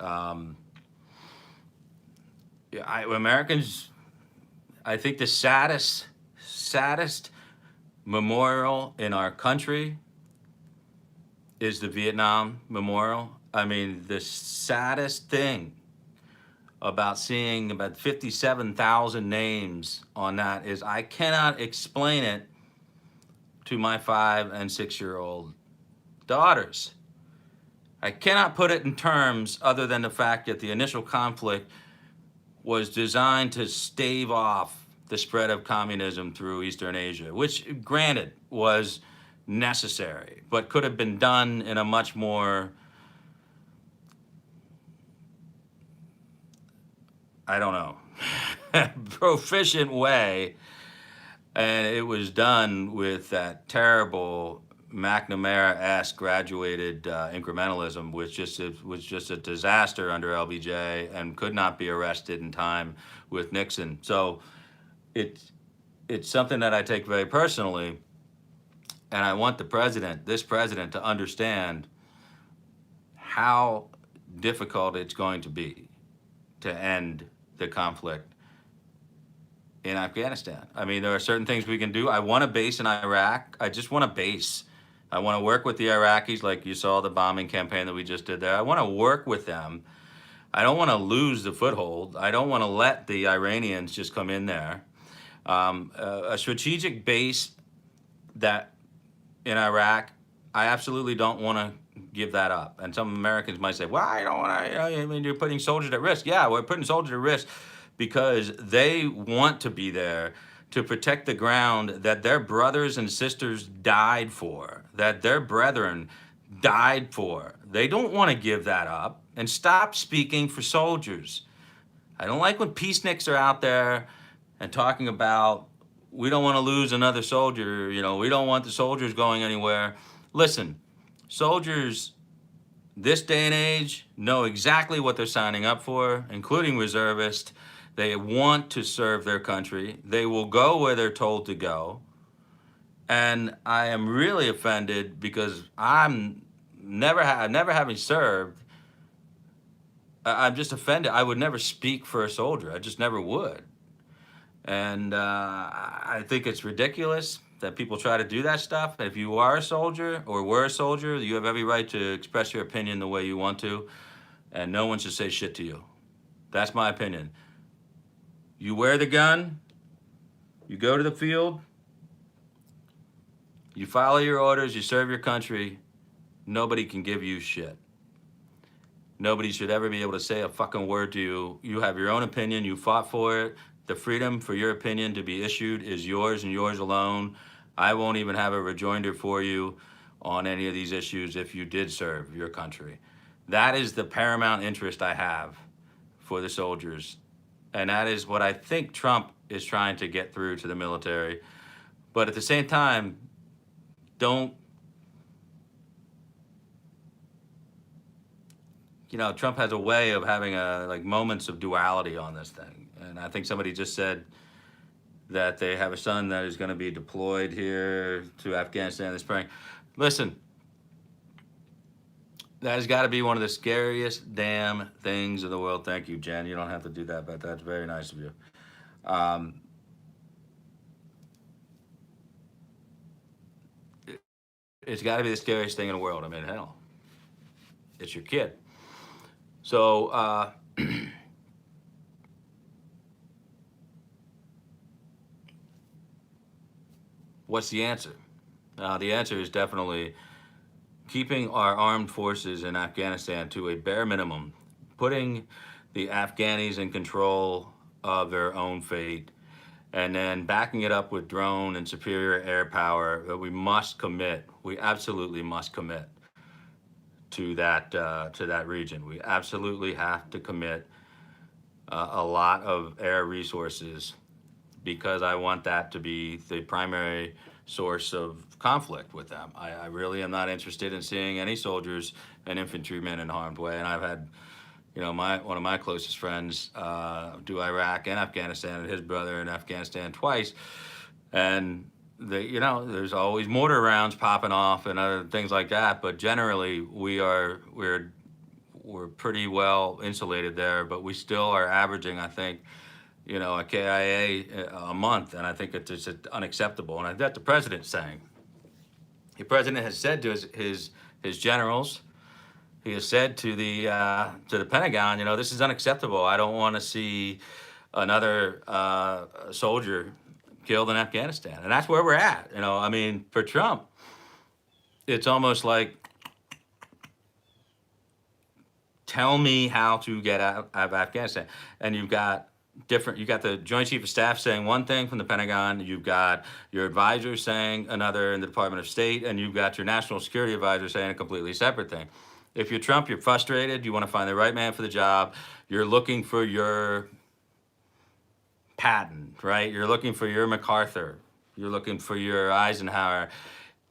Americans, I think the saddest memorial in our country is the Vietnam Memorial. I mean, the saddest thing about seeing about 57,000 names on that is I cannot explain it to my 5 and 6-year-old daughters. I cannot put it in terms other than the fact that the initial conflict was designed to stave off the spread of communism through Eastern Asia, which, granted, was necessary, but could have been done in a much more, I don't know, proficient way. And it was done with that terrible McNamara-esque graduated incrementalism, which was just a disaster under LBJ and could not be arrested in time with Nixon. So it's something that I take very personally, and I want this president, to understand how difficult it's going to be to end the conflict in Afghanistan. I mean, there are certain things we can do. I want a base in Iraq. I just want a base. I want to work with the Iraqis, like you saw the bombing campaign that we just did there. I want to work with them. I don't want to lose the foothold. I don't want to let the Iranians just come in there. A strategic base that in Iraq, I absolutely don't want to give that up. And some Americans might say, well, I don't want to, I mean, you're putting soldiers at risk. Yeah, we're putting soldiers at risk because they want to be there to protect the ground that their brothers and sisters died for, that their brethren died for. They don't want to give that up, and stop speaking for soldiers. I don't like when peaceniks are out there and talking about, we don't want to lose another soldier, you know, we don't want the soldiers going anywhere. Listen, soldiers this day and age know exactly what they're signing up for, including reservists. They want to serve their country. They will go where they're told to go. And I am really offended because I'm never having served. I'm just offended. I would never speak for a soldier. I just never would. And I think it's ridiculous that people try to do that stuff. If you are a soldier or were a soldier, you have every right to express your opinion the way you want to, and no one should say shit to you. That's my opinion. You wear the gun, you go to the field, you follow your orders, you serve your country, nobody can give you shit. Nobody should ever be able to say a fucking word to you. You have your own opinion, you fought for it. The freedom for your opinion to be issued is yours and yours alone. I won't even have a rejoinder for you on any of these issues if you did serve your country. That is the paramount interest I have for the soldiers. And that is what I think Trump is trying to get through to the military. But at the same time, don't, Trump has a way of having moments of duality on this thing. And I think somebody just said that they have a son that is going to be deployed here to Afghanistan this spring. Listen, that has got to be one of the scariest damn things in the world. Thank you, Jen. You don't have to do that, but that's very nice of you. It's got to be the scariest thing in the world. I mean, hell, it's your kid. So, what's the answer? The answer is definitely keeping our armed forces in Afghanistan to a bare minimum, putting the Afghanis in control of their own fate, and then backing it up with drone and superior air power. That we must commit. We absolutely must commit to that region. We absolutely have to commit a lot of air resources, because I want that to be the primary source of conflict with them. I really am not interested in seeing any soldiers and infantrymen in harm's way. And I've had, one of my closest friends do Iraq and Afghanistan, and his brother in Afghanistan twice. And there's always mortar rounds popping off and other things like that. But generally, we're pretty well insulated there. But we still are averaging, I think, a KIA a month, and I think it's just unacceptable. And that's the president's saying. The president has said to his generals, he has said to the Pentagon, this is unacceptable. I don't want to see another soldier killed in Afghanistan, and that's where we're at. I mean, for Trump, it's almost like, tell me how to get out of Afghanistan, and you got the Joint Chief of Staff saying one thing from the Pentagon, you've got your advisor saying another in the Department of State, and you've got your national security advisor saying a completely separate thing. If you're Trump, you're frustrated, you want to find the right man for the job, you're looking for your Patton, right? You're looking for your MacArthur, you're looking for your Eisenhower.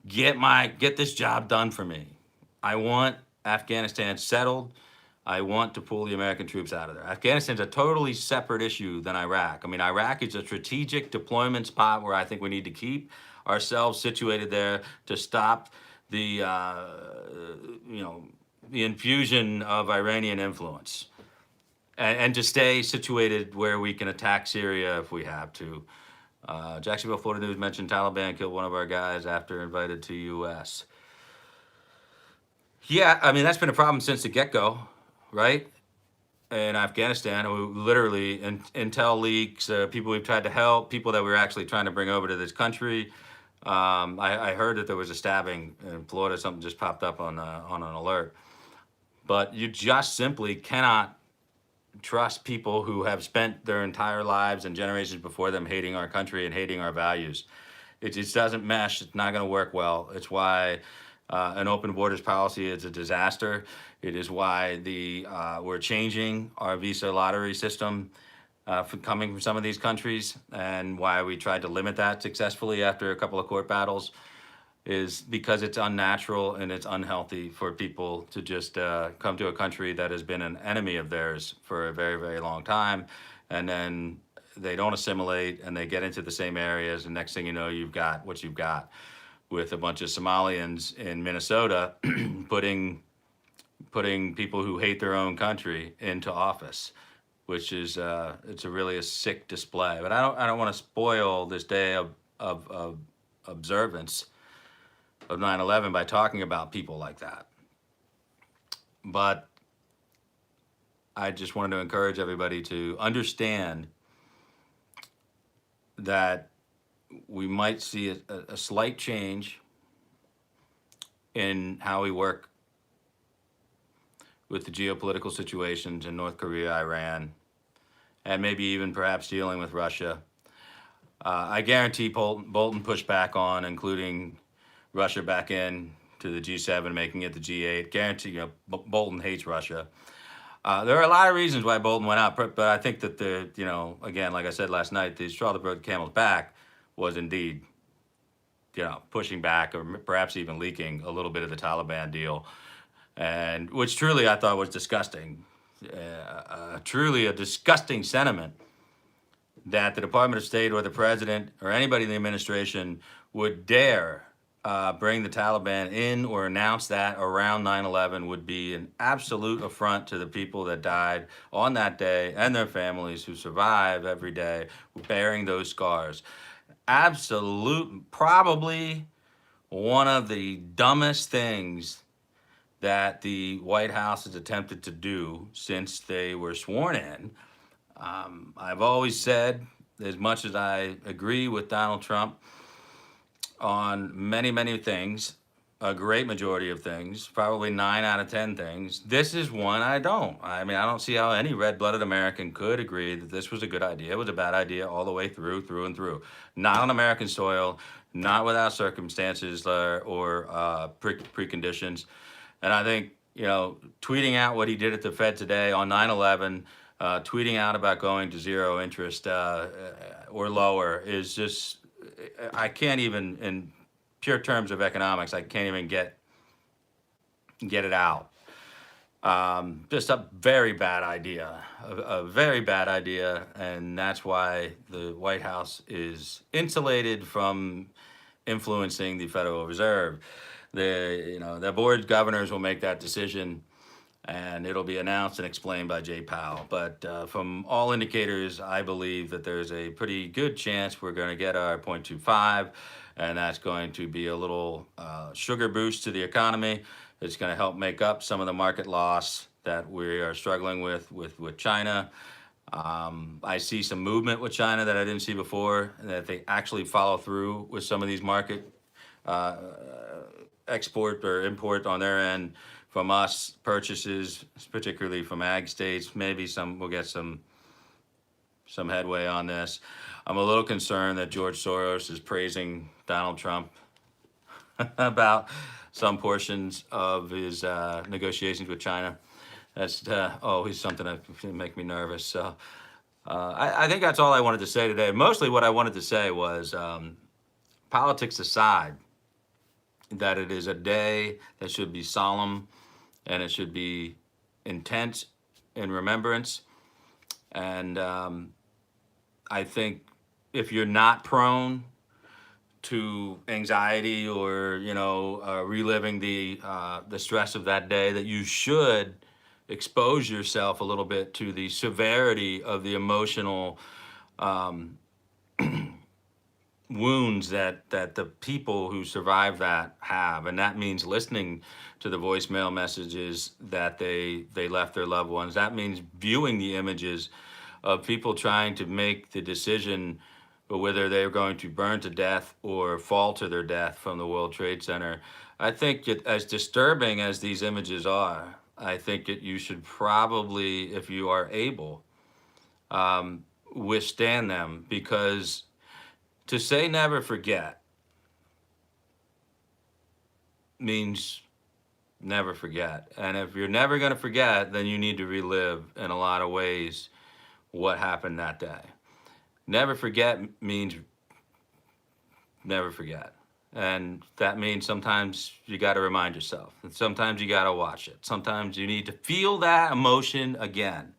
Get this job done for me. I want Afghanistan settled. I want to pull the American troops out of there. Afghanistan's a totally separate issue than Iraq. I mean, Iraq is a strategic deployment spot where I think we need to keep ourselves situated there to stop the infusion of Iranian influence, and to stay situated where we can attack Syria if we have to. Jacksonville, Florida News mentioned Taliban killed one of our guys after invited to U.S. Yeah, I mean, that's been a problem since the get-go, right? In Afghanistan, we literally, intel leaks, people we've tried to help, people that we're actually trying to bring over to this country. I heard that there was a stabbing in Florida. Something just popped up on an alert. But you just simply cannot trust people who have spent their entire lives and generations before them hating our country and hating our values. It just doesn't mesh. It's not going to work well. It's why an open borders policy is a disaster. It is why we're changing our visa lottery system coming from some of these countries, and why we tried to limit that successfully after a couple of court battles. is because it's unnatural and it's unhealthy for people to just come to a country that has been an enemy of theirs for a very, very long time, and then they don't assimilate and they get into the same areas, and next thing you know, you've got what you've got with a bunch of Somalians in Minnesota putting people who hate their own country into office, which is it's a really a sick display. But I don't want to spoil this day of observance of 9/11 by talking about people like that. But I just wanted to encourage everybody to understand that we might see a slight change in how we work with the geopolitical situations in North Korea, Iran, and maybe even perhaps dealing with Russia. I guarantee Bolton pushed back on including Russia back in to the G7, making it the G8. Guarantee, Bolton hates Russia. There are a lot of reasons why Bolton went out, but I think that again, like I said last night, the straw that broke the camel's back was indeed, pushing back or perhaps even leaking a little bit of the Taliban deal, and which truly I thought was disgusting, truly a disgusting sentiment that the Department of State or the president or anybody in the administration would dare bring the Taliban in or announce that around 9/11 would be an absolute affront to the people that died on that day and their families who survive every day bearing those scars. Absolute, probably one of the dumbest things that the White House has attempted to do since they were sworn in. I've always said, as much as I agree with Donald Trump on many, many things, a great majority of things, probably 9 out of 10 things, this is one I don't. I mean, I don't see how any red-blooded American could agree that this was a good idea. It was a bad idea all the way through and through. Not on American soil, not without circumstances or preconditions. And I think, tweeting out what he did at the Fed today on 9/11, tweeting out about going to zero interest or lower is just, I can't even, in pure terms of economics, I can't even get it out. Just a very bad idea, a very bad idea, and that's why the White House is insulated from influencing the Federal Reserve. The board governors will make that decision, and it'll be announced and explained by Jay Powell. But from all indicators, I believe that there's a pretty good chance we're going to get our 0.25, and that's going to be a little sugar boost to the economy. It's going to help make up some of the market loss that we are struggling with China. I see some movement with China that I didn't see before, that they actually follow through with some of these market export or import on their end from us, purchases, particularly from ag states. Maybe we'll get some headway on this. I'm a little concerned that George Soros is praising Donald Trump about some portions of his negotiations with China. That's always something that make me nervous. So I think that's all I wanted to say today. Mostly what I wanted to say was, politics aside, that it is a day that should be solemn and it should be intense in remembrance. And I think if you're not prone to anxiety or reliving the stress of that day, that you should expose yourself a little bit to the severity of the emotional wounds that the people who survive that have. And that means listening to the voicemail messages that they left their loved ones. That means viewing the images of people trying to make the decision whether they're going to burn to death or fall to their death from the World Trade Center. I think as disturbing as these images are, I think that you should probably, if you are able, withstand them, because to say never forget means never forget. And if you're never going to forget, then you need to relive in a lot of ways what happened that day. Never forget means never forget. And that means sometimes you got to remind yourself, and sometimes you got to watch it. Sometimes you need to feel that emotion again.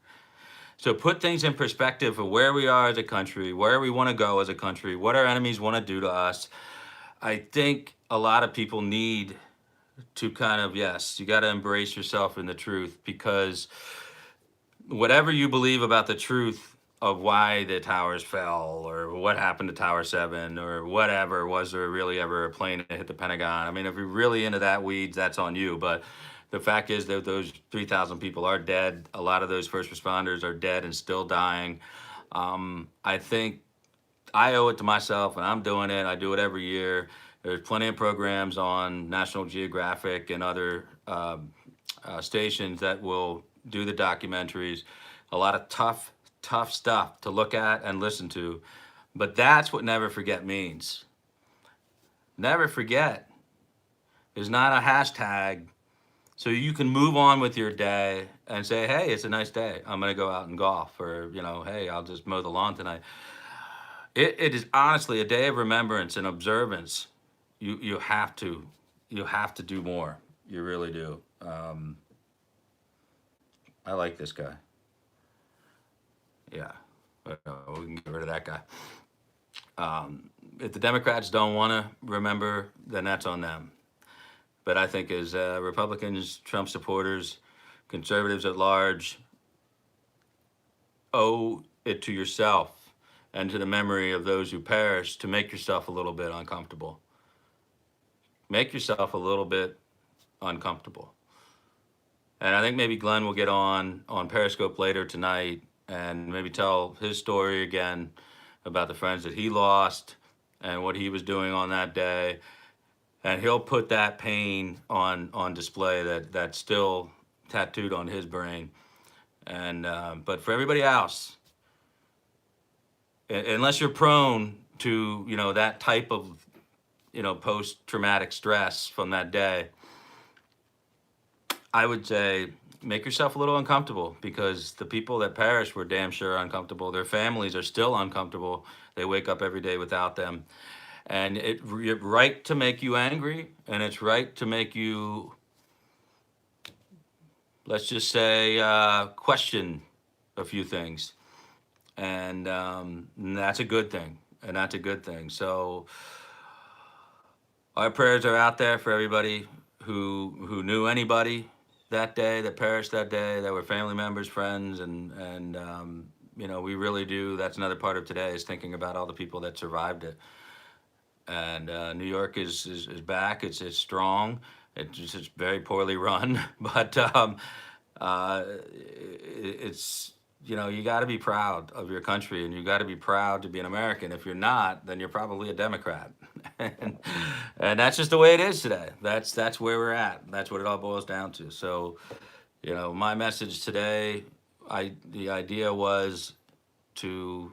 So put things in perspective of where we are as a country, where we want to go as a country, what our enemies want to do to us. I think a lot of people need to kind of, yes, you got to embrace yourself in the truth, because whatever you believe about the truth of why the towers fell or what happened to Tower 7 or whatever, was there really ever a plane that hit the Pentagon? I mean, if you're really into that weeds, that's on you. But the fact is that those 3,000 people are dead. A lot of those first responders are dead and still dying. I think I owe it to myself, and I'm doing it. I do it every year. There's plenty of programs on National Geographic and other stations that will do the documentaries. A lot of tough stuff to look at and listen to. But that's what never forget means. Never forget is not a hashtag. So you can move on with your day and say, hey, it's a nice day. I'm going to go out and golf. Or, hey, I'll just mow the lawn tonight. It is honestly a day of remembrance and observance. You have to do more. You really do. I like this guy. Yeah, we can get rid of that guy. If the Democrats don't want to remember, then that's on them. But I think as Republicans, Trump supporters, conservatives at large, owe it to yourself and to the memory of those who perished to make yourself a little bit uncomfortable. Make yourself a little bit uncomfortable. And I think maybe Glenn will get on Periscope later tonight and maybe tell his story again about the friends that he lost and what he was doing on that day. And he'll put that pain on display that's still tattooed on his brain. And but for everybody else, unless you're prone to that type of post-traumatic stress from that day, I would say make yourself a little uncomfortable, because the people that perished were damn sure uncomfortable. Their families are still uncomfortable. They wake up every day without them. And it's right to make you angry, and it's right to make you, let's just say, question a few things. And that's a good thing. And that's a good thing. So our prayers are out there for everybody who knew anybody that day, that perished that day, that were family members, friends, and we really do. That's another part of today, is thinking about all the people that survived it. And New York is back. It's strong. It's very poorly run, but it's you got to be proud of your country, and you got to be proud to be an American. If you're not, then you're probably a Democrat, and that's just the way it is today. That's where we're at. That's what it all boils down to. So, my message today, the idea was to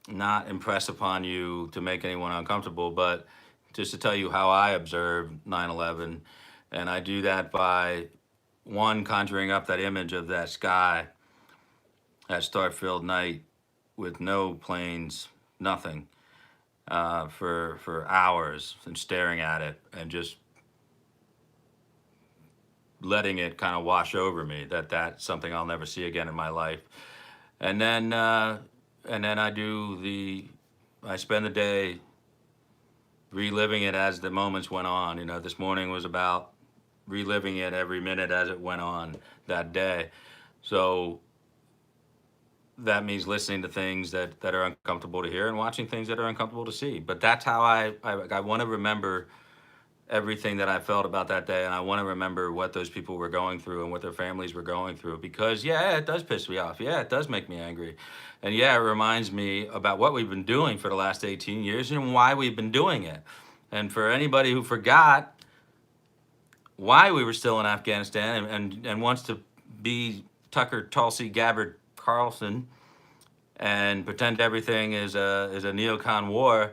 not impress upon you to make anyone uncomfortable, but just to tell you how I observed 9/11. And I do that by, one, conjuring up that image of that sky, that star-filled night with no planes, nothing, for hours, and staring at it and just letting it kind of wash over me, that's something I'll never see again in my life. And then I spend the day reliving it as the moments went on. This morning was about reliving it every minute as it went on that day. So that means listening to things that are uncomfortable to hear, and watching things that are uncomfortable to see. But that's how I want to remember everything that I felt about that day, and I want to remember what those people were going through and what their families were going through, because yeah, it does piss me off. Yeah, it does make me angry. And yeah, it reminds me about what we've been doing for the last 18 years and why we've been doing it. And for anybody who forgot why we were still in Afghanistan and wants to be Tucker Tulsi Gabbard Carlson and pretend everything is a neocon war,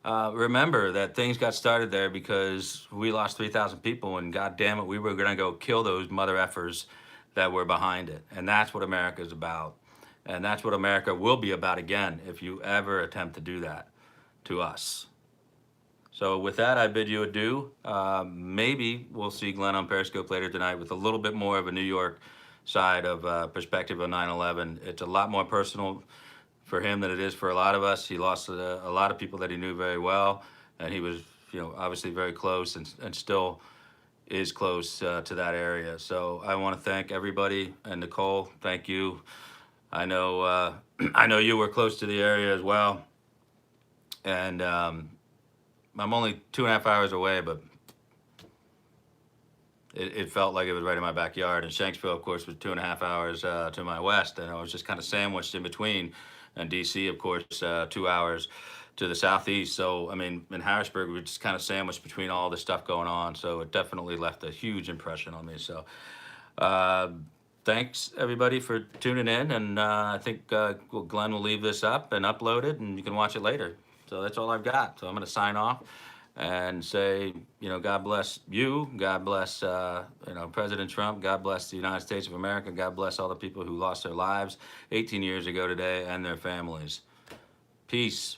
remember that things got started there because we lost 3,000 people, and God damn it, we were gonna go kill those mother effers that were behind it. And that's what America is about. And that's what America will be about again if you ever attempt to do that to us. So with that, I bid you adieu. Maybe we'll see Glenn on Periscope later tonight with a little bit more of a New York side of perspective of 9/11. It's a lot more personal for him than it is for a lot of us. He lost a lot of people that he knew very well, and he was, obviously very close and still is close to that area. So I want to thank everybody, and Nicole, thank you. I know I know you were close to the area as well, and I'm only 2.5 hours away, but it felt like it was right in my backyard. And Shanksville, of course, was 2.5 hours to my west, and I was just kind of sandwiched in between. And DC, of course, 2 hours to the southeast. So, I mean, in Harrisburg, we were just kind of sandwiched between all this stuff going on. So it definitely left a huge impression on me. So, thanks everybody for tuning in. And I think Glenn will leave this up and upload it, and you can watch it later. So that's all I've got. So I'm going to sign off and say, God bless you. God bless, President Trump. God bless the United States of America. God bless all the people who lost their lives 18 years ago today and their families. Peace.